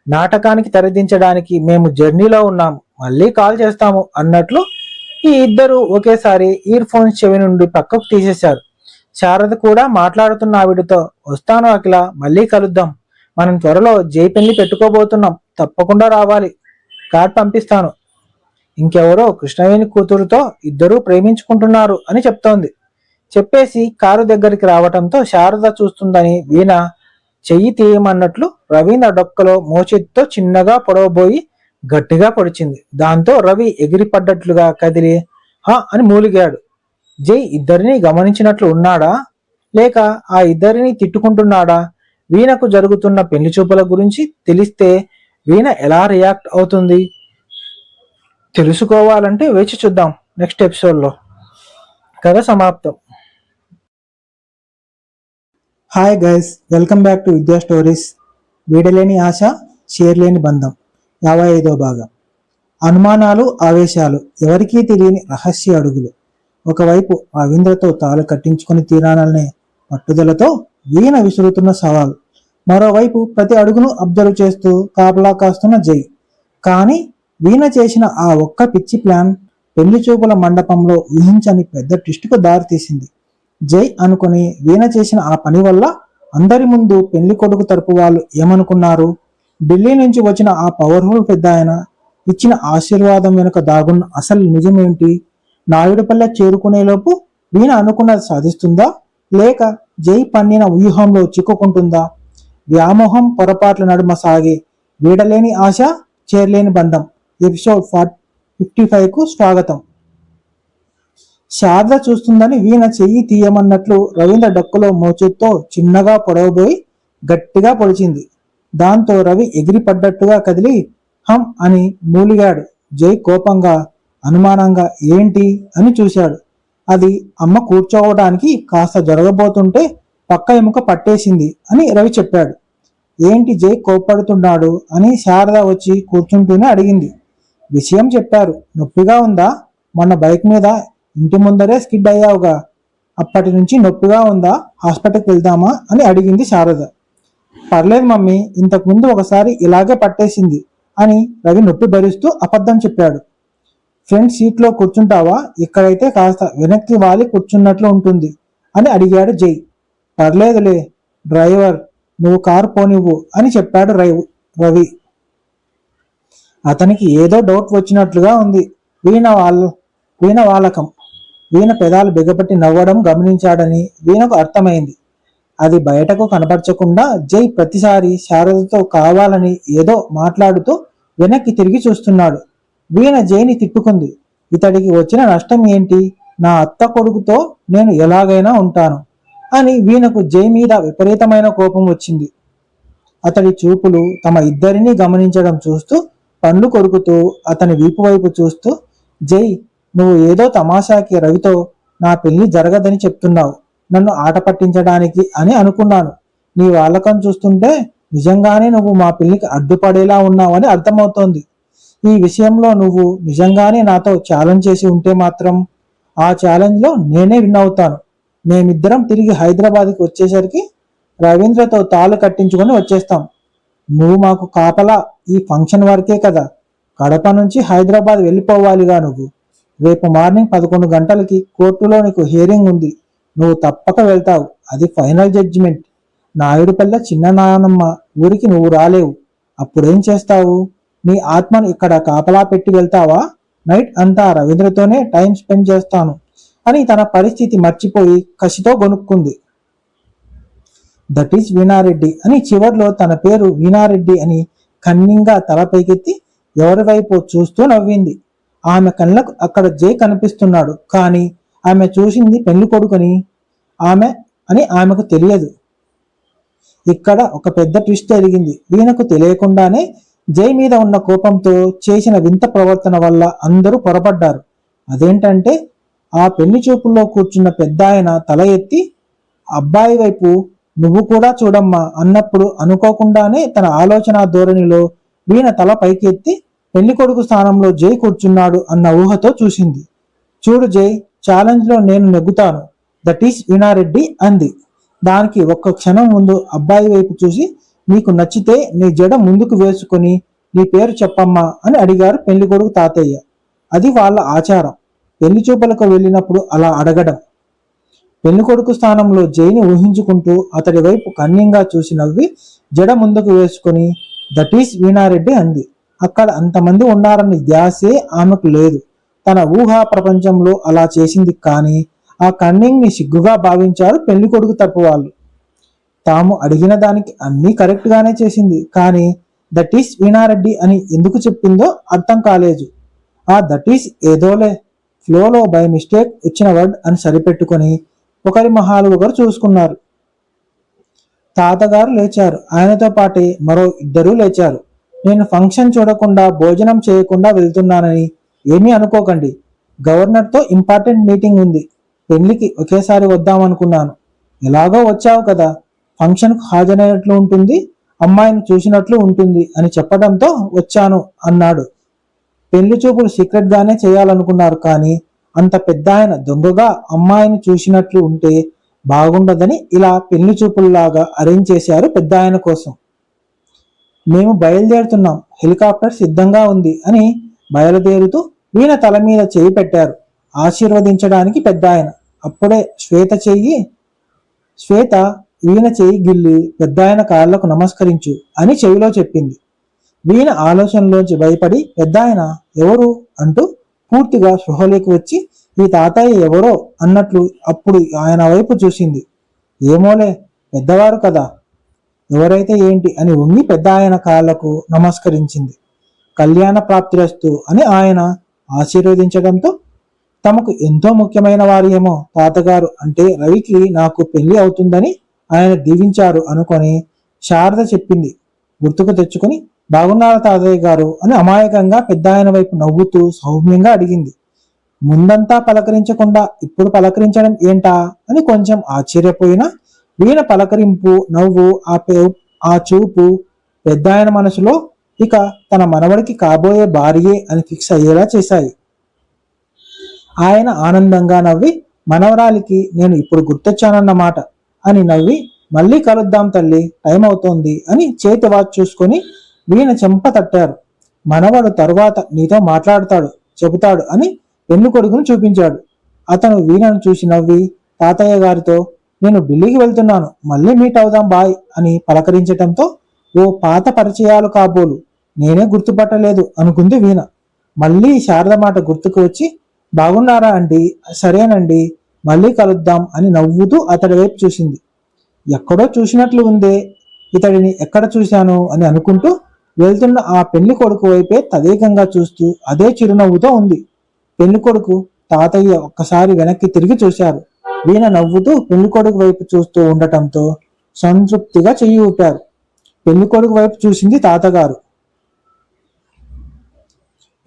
నాటకానికి తెరదించడానికి మేము జర్నీలో ఉన్నాము, మళ్ళీ కాల్ చేస్తాము అన్నట్లు ఈ ఇద్దరు ఒకేసారి ఇయర్ ఫోన్స్ చెవి నుండి పక్కకు తీసేశారు. శారద కూడా మాట్లాడుతున్న ఆవిడతో, వస్తాను అఖిల, మళ్ళీ కలుద్దాం, మనం త్వరలో జై పెళ్లి పెట్టుకోబోతున్నాం, తప్పకుండా రావాలి, కార్డ్ పంపిస్తాను. ఇంకెవరో కృష్ణవేణి కూతురుతో ఇద్దరూ ప్రేమించుకుంటున్నారు అని చెప్తోంది. చెప్పేసి కారు దగ్గరికి రావటంతో శారద చూస్తుందని వీణ చెయ్యి తీయమన్నట్లు రవీంద్ర డొక్కలో మోచేతితో చిన్నగా పొడవబోయి గట్టిగా పొడిచింది. దాంతో రవి ఎగిరిపడ్డట్లుగా కదిలి హా అని మూలిగాడు. జై ఇద్దరిని గమనించినట్లు ఉన్నాడా, లేక ఆ ఇద్దరిని తిట్టుకుంటున్నాడా? వీణకు జరుగుతున్న పెళ్లి చూపుల గురించి తెలిస్తే వీణ ఎలా రియాక్ట్ అవుతుంది తెలుసుకోవాలంటే వేచి చూద్దాం నెక్స్ట్ ఎపిసోడ్లో. కథ సమాప్తం. Hi guys, welcome back to Vidya stories. వీడలేని ఆశ, షేర్ లేని బంధం 55వ భాగం. అనుమానాలు, ఆవేశాలు, ఎవరికీ తెలియని రహస్య అడుగులు. ఒకవైపు రవీంద్రతో తాళు కట్టించుకుని తీరాలనే పట్టుదలతో వీణ విసురుతున్న సవాల్, మరోవైపు ప్రతి అడుగును అబ్జర్వ్ చేస్తూ కాపలా కాస్తున్న జై. కానీ వీణ చేసిన ఆ ఒక్క పిచ్చి ప్లాన్ పెళ్లి చూపుల మండపంలో ఊహించని పెద్ద ట్విస్టుకు దారితీసింది. జై అనుకుని వీణ చేసిన ఆ పని వల్ల అందరి ముందు పెళ్లి కొడుకు తరపు వాళ్ళు ఏమనుకున్నారు? ఢిల్లీ నుంచి వచ్చిన ఆ పవర్ఫుల్ పెద్ద ఆయన ఇచ్చిన ఆశీర్వాదం వెనుక దాగున్న అసలు నిజమేంటి? నాయుడుపల్లె చేరుకునేలోపు వీణ అనుకున్నది సాధిస్తుందా, లేక జై పన్నిన వ్యూహంలో చిక్కుకుంటుందా? వ్యామోహం పొరపాట్ల నడుమ సాగే వీడలేని ఆశ, చేరలేని బంధం ఎపిసోడ్ 55కు స్వాగతం. శారద చూస్తుందని వీణ చెయ్యి తీయమన్నట్లు రవీంద్ర డొక్కలో మోచేత్తో చిన్నగా పొడవబోయి గట్టిగా పొడిచింది. దాంతో రవి ఎగిరిపడ్డట్టుగా కదిలి హం అని మూలిగాడు. జై కోపంగా, అనుమానంగా ఏంటి అని చూశాడు. అది అమ్మ కూర్చోవడానికి కాస్త జరగబోతుంటే పక్క ఎముక పట్టేసింది అని రవి చెప్పాడు. ఏంటి జై కోప్పడుతున్నాడు అని శారద వచ్చి కూర్చుంటూనే అడిగింది. విషయం చెప్పారు. నొప్పిగా ఉందా? మొన్న బైక్ మీద ఇంటి ముందరే స్కిడ్ అయ్యావుగా, అప్పటి నుంచి నొప్పిగా ఉందా? హాస్పిటల్కి వెళ్దామా అని అడిగింది శారద. పర్లేదు మమ్మీ, ఇంతకుముందు ఒకసారి ఇలాగే పట్టేసింది అని రవి నొప్పి భరిస్తూ అబద్ధం చెప్పాడు. ఫ్రంట్ సీట్లో కూర్చుంటావా? ఇక్కడైతే కాస్త వెనక్కి వాలి కూర్చున్నట్లు ఉంటుంది అని అడిగాడు జై. పర్లేదులే డ్రైవర్, నువ్వు కారు పోనివ్వు అని చెప్పాడు రవి. అతనికి ఏదో డౌట్ వచ్చినట్లుగా ఉంది. వీణ వాలకం, వీణ పెదాలు బిగపట్టి నవ్వడం గమనించాడని వీణకు అర్థమైంది. అది బయటకు కనపరచకుండా జై ప్రతిసారి శారదతో కావాలని ఏదో మాట్లాడుతూ వెనక్కి తిరిగి చూస్తున్నాడు. వీణ జైని తిట్టుకుంది. ఇతడికి వచ్చిన నష్టం ఏంటి? నా అత్త కొడుకుతో నేను ఎలాగైనా ఉంటాను అని వీణకు జై మీద విపరీతమైన కోపం వచ్చింది. అతడి చూపులు తమ ఇద్దరినీ గమనించడం చూస్తూ పండ్లు కొరుకుతూ అతని వీపు వైపు చూస్తూ, జై, నువ్వు ఏదో తమాషాకి రవితో నా పెళ్లి జరగదని చెప్తున్నావు, నన్ను ఆట పట్టించడానికి అని అనుకున్నాను. నీ వాలకం చూస్తుంటే నిజంగానే నువ్వు మా పెళ్లికి అడ్డుపడేలా ఉన్నావని అర్థమవుతోంది. ఈ విషయంలో నువ్వు నిజంగానే నాతో ఛాలెంజ్ చేసి ఉంటే మాత్రం ఆ ఛాలెంజ్లో నేనే విన్ అవుతాను. మేమిద్దరం తిరిగి హైదరాబాద్కి వచ్చేసరికి రవీంద్రతో తాళు కట్టించుకొని వచ్చేస్తాం. నువ్వు మాకు కాపలా ఈ ఫంక్షన్ వరకే కదా. కడప నుంచి హైదరాబాద్ వెళ్ళిపోవాలిగా నువ్వు. రేపు మార్నింగ్ 11 గంటలకి కోర్టులో నీకు హియరింగ్ ఉంది. నువ్వు తప్పక వెళ్తావు. అది ఫైనల్ జడ్జిమెంట్. నాయుడుపల్ల చిన్న నానమ్మ ఊరికి నువ్వు రాలేవు. అప్పుడేం చేస్తావు? నీ ఆత్మను ఇక్కడ కాపలా పెట్టి వెళ్తావా? నైట్ అంతా రవీంద్రతోనే టైం స్పెండ్ చేస్తాను అని తన పరిస్థితి మర్చిపోయి కసితో గొనుక్కుంది. దట్ ఈస్ వీణారెడ్డి అని చివర్లో తన పేరు వీణారెడ్డి అని కన్నింగా తల పైకెత్తి ఎవరి వైపు చూస్తూ నవ్వింది. ఆమె కళ్ళకు అక్కడ జై కనిపిస్తున్నాడు. కానీ ఆమె చూసింది పెళ్లి కొడుకుని ఆమెకు తెలియదు. ఇక్కడ ఒక పెద్ద ట్విస్ట్ జరిగింది. వీణకు తెలియకుండానే జై మీద ఉన్న కోపంతో చేసిన వింత ప్రవర్తన వల్ల అందరూ పొరపడ్డారు. అదేంటంటే ఆ పెళ్లి చూపుల్లో కూర్చున్న పెద్ద ఆయన తల ఎత్తి అబ్బాయి వైపు నువ్వు కూడా చూడమ్మా అన్నప్పుడు అనుకోకుండానే తన ఆలోచన ధోరణిలో వీణ తల పైకి ఎత్తి పెళ్లి కొడుకు స్థానంలో జై కూర్చున్నాడు అన్న ఊహతో చూసింది. చూడు జై, ఛాలెంజ్లో నేను నెగ్గుతాను. దట్ ఈస్ వీణారెడ్డి అంది. దానికి ఒక్క క్షణం ముందు అబ్బాయి వైపు చూసి, నీకు నచ్చితే నీ జడ ముందుకు వేసుకుని నీ పేరు చెప్పమ్మా అని అడిగారు పెళ్లి కొడుకు తాతయ్య. అది వాళ్ళ ఆచారం. పెళ్లి చూపులకు వెళ్ళినప్పుడు అలా అడగడం. పెళ్లి కొడుకు స్థానంలో జైని ఊహించుకుంటూ అతడి వైపు కన్యంగా చూసి నవ్వి జడ ముందుకు వేసుకుని దట్ ఈస్ వీణారెడ్డి అంది. అక్కడ అంతమంది ఉన్నారని ధ్యాసే ఆమెకు లేదు. తన ఊహా ప్రపంచంలో అలా చేసింది. కానీ ఆ కన్నింగ్ ని సిగ్గుగా భావించారు పెళ్లి కొడుకు తప్పు వాళ్ళు. తాము అడిగిన దానికి అన్నీ కరెక్ట్ గానే చేసింది. కానీ దట్ ఈస్ వీణారెడ్డి అని ఎందుకు చెప్పిందో అర్థం కాలేదు. ఆ దట్ ఈస్ ఏదోలే ఫ్లోలో బై మిస్టేక్ వచ్చిన వర్డ్ అని సరిపెట్టుకొని ఒకరి మొహాలు ఒకరు చూసుకున్నారు. తాతగారు లేచారు. ఆయనతో పాటే మరో 2 లేచారు. నేను ఫంక్షన్ చూడకుండా భోజనం చేయకుండా వెళ్తున్నానని ఏమీ అనుకోకండి. గవర్నర్తో ఇంపార్టెంట్ మీటింగ్ ఉంది. పెళ్లికి ఒకేసారి వద్దామనుకున్నాను. ఎలాగో వచ్చావు కదా, ఫంక్షన్కు హాజరైనట్లు ఉంటుంది, అమ్మాయిని చూసినట్లు ఉంటుంది అని చెప్పడంతో వచ్చాను అన్నాడు. పెళ్లి చూపులు సీక్రెట్ గానే చేయాలనుకున్నారు. కానీ అంత పెద్ద ఆయన దొంగగా అమ్మాయిని చూసినట్లు ఉంటే బాగుండదని ఇలా పెళ్లి చూపుల్లాగా అరేంజ్ చేశారు పెద్ద ఆయన కోసం. మేము బయలుదేరుతున్నాం, హెలికాప్టర్ సిద్ధంగా ఉంది అని బయలుదేరుతూ వీణ తల మీద చేయి పెట్టారు ఆశీర్వదించడానికి పెద్ద ఆయన. అప్పుడే శ్వేత వీణ చేయి గిల్లి పెద్ద ఆయన కాళ్లకు నమస్కరించు అని చెవిలో చెప్పింది. వీణ ఆలోచనలోంచి భయపడి పెద్ద ఆయన ఎవరు అంటూ పూర్తిగా స్పృహలోకి వచ్చి ఈ తాతయ్య ఎవరో అన్నట్లు అప్పుడు ఆయన వైపు చూసింది. ఏమోలే, పెద్దవారు కదా, ఎవరైతే ఏంటి అని వంగి పెద్ద ఆయన కాళ్లకు నమస్కరించింది. కళ్యాణ ప్రాప్తిరస్తు అని ఆయన ఆశీర్వదించడంతో తమకు ఎంతో ముఖ్యమైన వారు ఏమో తాతగారు అంటే రవికి నాకు పెళ్లి అవుతుందని ఆయన దీవించారు అనుకొని శారద చెప్పింది గుర్తుకు తెచ్చుకుని బాగున్నారా తాతయ్య గారు అని అమాయకంగా పెద్ద ఆయన వైపు నవ్వుతూ సౌమ్యంగా అడిగింది. ముందంతా పలకరించకుండా ఇప్పుడు పలకరించడం ఏంటా అని కొంచెం ఆశ్చర్యపోయినా వీణ పలకరింపు, నవ్వు, ఆ చూపు పెద్ద ఆయన మనసులో ఇక తన మనవడికి కాబోయే భార్యే అని ఫిక్స్ అయ్యేలా చేశాయి. ఆయన ఆనందంగా నవ్వి మనవరాలికి నేను ఇప్పుడు గుర్తొచ్చానన్నమాట అని నవ్వి మళ్ళీ కలుద్దాం తల్లి, టైం అవుతోంది అని చేతి వాచ్ చూసుకొని వీణ చెంప తట్టారు. మనవడు తరువాత నీతో మాట్లాడతాడు, చెబుతాడు అని పెళ్లి కొడుకును చూపించాడు. అతను వీణను చూసి నవ్వి తాతయ్య గారితో, నేను ఢిల్లీకి వెళ్తున్నాను, మళ్ళీ మీట్ అవుదాం బాయ్ అని పలకరించటంతో ఓ పాత పరిచయాలు కాబోలు, నేనే గుర్తుపట్టలేదు అనుకుంది వీణ. మళ్ళీ శారద మాట గుర్తుకు వచ్చి, బాగున్నారా అండి, సరేనండి, మళ్ళీ కలుద్దాం అని నవ్వుతూ అతడి వైపు చూసింది. ఎక్కడో చూసినట్లు ఉందే, ఇతడిని ఎక్కడ చూశాను అని అనుకుంటూ వెళ్తున్న ఆ పెళ్లి కొడుకు వైపే తదేకంగా చూస్తూ అదే చిరునవ్వుతో ఉంది. పెళ్లి కొడుకు తాతయ్య ఒక్కసారి వెనక్కి తిరిగి చూశారు. వీణ నవ్వుతూ పెళ్లి కొడుకు వైపు చూస్తూ ఉండటంతో సంతృప్తిగా చెయ్యి ఊపారు. పెళ్లి కొడుకు వైపు చూసింది తాతగారు.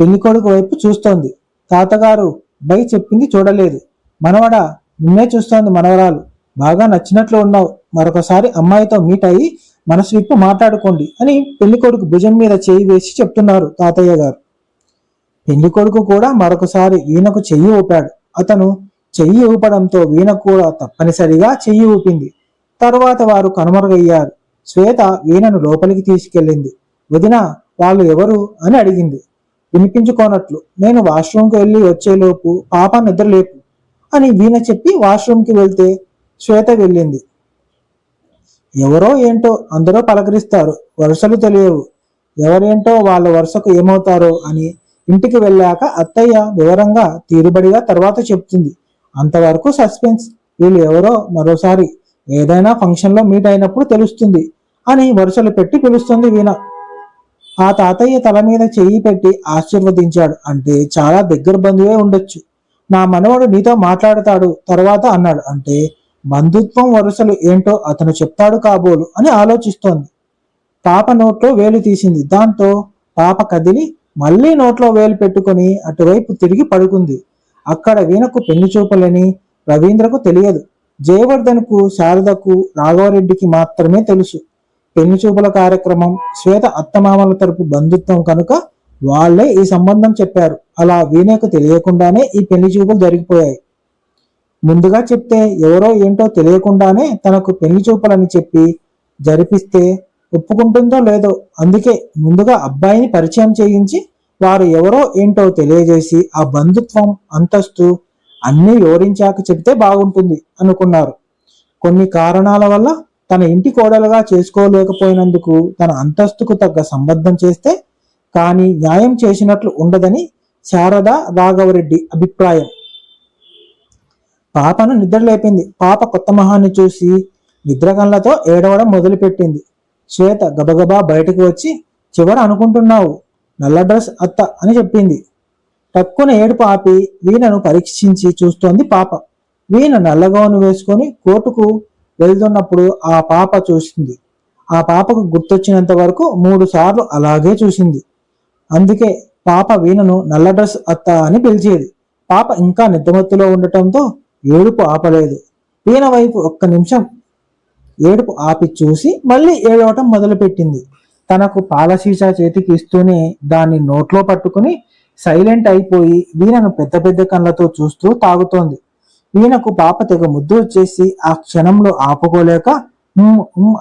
పెళ్లి కొడుకు వైపు చూస్తోంది. తాతగారు బై చెప్పింది చూడలేదు. మనవడా, నిన్నే చూస్తోంది మనవరాలు, బాగా నచ్చినట్లు ఉన్నావు, మరొకసారి అమ్మాయితో మీట్ అయ్యి మనసు విప్పు మాట్లాడుకోండి అని పెళ్లి కొడుకు భుజం మీద చేయి వేసి చెప్తున్నారు తాతయ్య గారు. పెళ్లి కొడుకు కూడా మరొకసారి వీణకు చెయ్యి ఊపాడు. అతను చెయ్యి ఊపడంతో వీణ కూడా తప్పనిసరిగా చెయ్యి ఊపింది. తరువాత వారు కనుమరుగయ్యారు. శ్వేత వీణను లోపలికి తీసుకెళ్ళింది. వదిన, వాళ్ళు ఎవరు అని అడిగింది వినిపించుకోనట్లు. నేను వాష్రూమ్కి వెళ్ళి వచ్చేలోపు పాప నిద్రలేపు అని వీణ చెప్పి వాష్రూమ్కి వెళ్తే శ్వేత వెళ్ళింది. ఎవరో ఏంటో అందరూ పలకరిస్తారు, వరుసలు తెలియవు, ఎవరేంటో వాళ్ళ వరుసకు ఏమవుతారో అని ఇంటికి వెళ్ళాక అత్తయ్య వివరంగా తీరుబడిగా తర్వాత చెప్తుంది. అంతవరకు సస్పెన్స్. వీళ్ళు ఎవరో మరోసారి ఏదైనా ఫంక్షన్లో మీట్ అయినప్పుడు తెలుస్తుంది అని వరుసలు పెట్టి పిలుస్తుంది వీణ. ఆ తాతయ్య తల మీద చెయ్యి పెట్టి ఆశీర్వదించాడు. అంటే చాలా దగ్గర బంధువే ఉండొచ్చు. నా మనవడు నీతో మాట్లాడతాడు తర్వాత అన్నాడు. అంటే బంధుత్వం వరుసలు ఏంటో అతను చెప్తాడు కాబోలు అని ఆలోచిస్తోంది. పాప నోట్లో వేలు తీసింది. దాంతో పాప కదిలి మళ్ళీ నోట్లో వేలు పెట్టుకుని అటువైపు తిరిగి పడుకుంది. అక్కడ వీణకు పెళ్లి చూపులని రవీంద్రకు తెలియదు. జయవర్ధన్కు, శారదకు, రాఘవరెడ్డికి మాత్రమే తెలుసు. పెళ్లి చూపుల కార్యక్రమం శ్వేత అత్తమామల తరపు బంధుత్వం కనుక వాళ్లే ఈ సంబంధం చెప్పారు. అలా వీణకు తెలియకుండానే ఈ పెళ్లి చూపులు జరిగిపోయాయి. ముందుగా చెప్తే ఎవరో ఏంటో తెలియకుండానే తనకు పెళ్లి చూపులని చెప్పి జరిపిస్తే ఒప్పుకుంటుందో లేదో, అందుకే ముందుగా అబ్బాయిని పరిచయం చేయించి వారు ఎవరో ఏంటో తెలియజేసి ఆ బంధుత్వం, అంతస్తు అన్నీ వివరించాక చెప్తే బాగుంటుంది అనుకున్నారు. కొన్ని కారణాల వల్ల తన ఇంటి కోడలుగా చేసుకోలేకపోయినందుకు తన అంతస్తుకు తగ్గ సంబంధం చేస్తే కానీ న్యాయం చేసినట్లు ఉండదని శారద, రాఘవరెడ్డి అభిప్రాయం. పాపను నిద్రలేపింది. పాప కొత్త మొహాన్ని చూసి నిద్రగండ్లతో ఏడవడం మొదలుపెట్టింది. శ్వేత గబగబా బయటకు వచ్చి, చివర అనుకుంటున్నావు, నల్ల డ్రెస్ అత్త అని చెప్పింది. టక్కున ఏడుపు ఆపి వీణను పరీక్షించి చూస్తోంది పాప. వీణ నల్లగౌను వేసుకొని కోర్టుకు వెళ్తున్నప్పుడు ఆ పాప చూసింది. ఆ పాపకు గుర్తొచ్చినంత వరకు 3 సార్లు అలాగే చూసింది. అందుకే పాప వీణను నల్ల డ్రెస్ అత్త అని పిలిచేది. పాప ఇంకా నిద్రమత్తులో ఉండటంతో ఏడుపు ఆపలేదు. వీణ వైపు ఒక్క నిమిషం ఏడుపు ఆపి చూసి మళ్ళీ ఏడవటం మొదలుపెట్టింది. తనకు పాల సీసా చేతికి ఇస్తూనే దాన్ని నోట్లో పట్టుకుని సైలెంట్ అయిపోయి వీణను పెద్ద పెద్ద కళ్ళతో చూస్తూ తాగుతోంది. వీణకు పాప తెగ ముద్దు వచ్చేసి ఆ క్షణంలో ఆపుకోలేక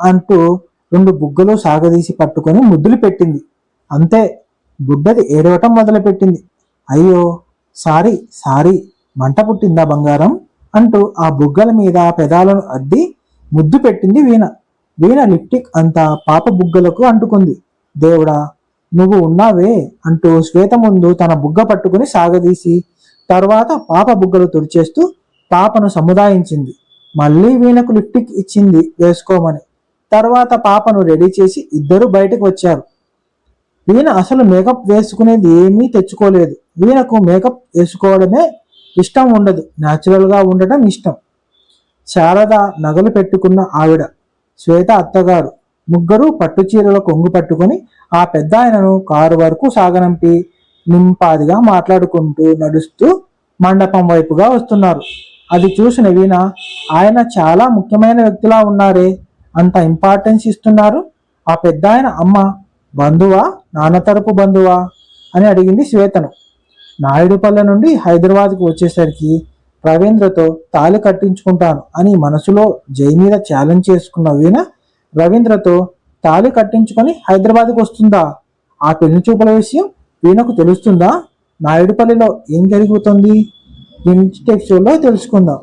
అంటూ 2 బుగ్గలు సాగదీసి పట్టుకొని ముద్దులు పెట్టింది. అంతే, గుడ్డది ఏడవటం మొదలుపెట్టింది. అయ్యో సారీ సారీ, మంట పుట్టిందా బంగారం అంటూ ఆ బుగ్గల మీద పెదాలను అద్ది ముద్దు పెట్టింది వీణ. వీణ లిప్టిక్ అంతా పాప బుగ్గలకు అంటుకుంది. దేవుడా, నువ్వు ఉన్నావే అంటూ శ్వేత ముందు తన బుగ్గ పట్టుకుని సాగదీసి తర్వాత పాప బుగ్గలు తుడిచేస్తూ పాపను సముదాయించింది. మళ్ళీ వీణకు లిప్టిక్ ఇచ్చింది వేసుకోమని. తర్వాత పాపను రెడీ చేసి ఇద్దరు బయటకు వచ్చారు. వీణ అసలు మేకప్ వేసుకునేది ఏమీ తెచ్చుకోలేదు. వీణకు మేకప్ వేసుకోవడమే ఇష్టం ఉండదు, న్యాచురల్గా ఉండటం ఇష్టం. శారద నగలు పెట్టుకున్న ఆవిడ, శ్వేత అత్తగారు ముగ్గురు పట్టు చీరల కొంగు పట్టుకొని ఆ పెద్ద ఆయనను కారు వరకు సాగనంపి నింపాదిగా మాట్లాడుకుంటూ నడుస్తూ మండపం వైపుగా వస్తున్నారు. అది చూసిన వీణ, ఆయన చాలా ముఖ్యమైన వ్యక్తిలా ఉన్నారే, అంత ఇంపార్టెన్స్ ఇస్తున్నారు. ఆ పెద్ద ఆయన అమ్మ బంధువా, నాన్న తరపు బంధువా అని అడిగింది శ్వేతను. నాయుడుపల్లె నుండి హైదరాబాద్కు వచ్చేసరికి రవీంద్రతో తాళి కట్టించుకుంటాను అని మనసులో జై మీద ఛాలెంజ్ చేసుకున్న వీణ రవీంద్రతో తాళి కట్టించుకొని హైదరాబాద్కు వస్తుందా? ఆ పెళ్లి చూపుల విషయం వీణకు తెలుస్తుందా? నాయుడుపల్లిలో ఏం జరుగుతుంది ఈ టెక్స్ట్లో తెలుసుకుందాం.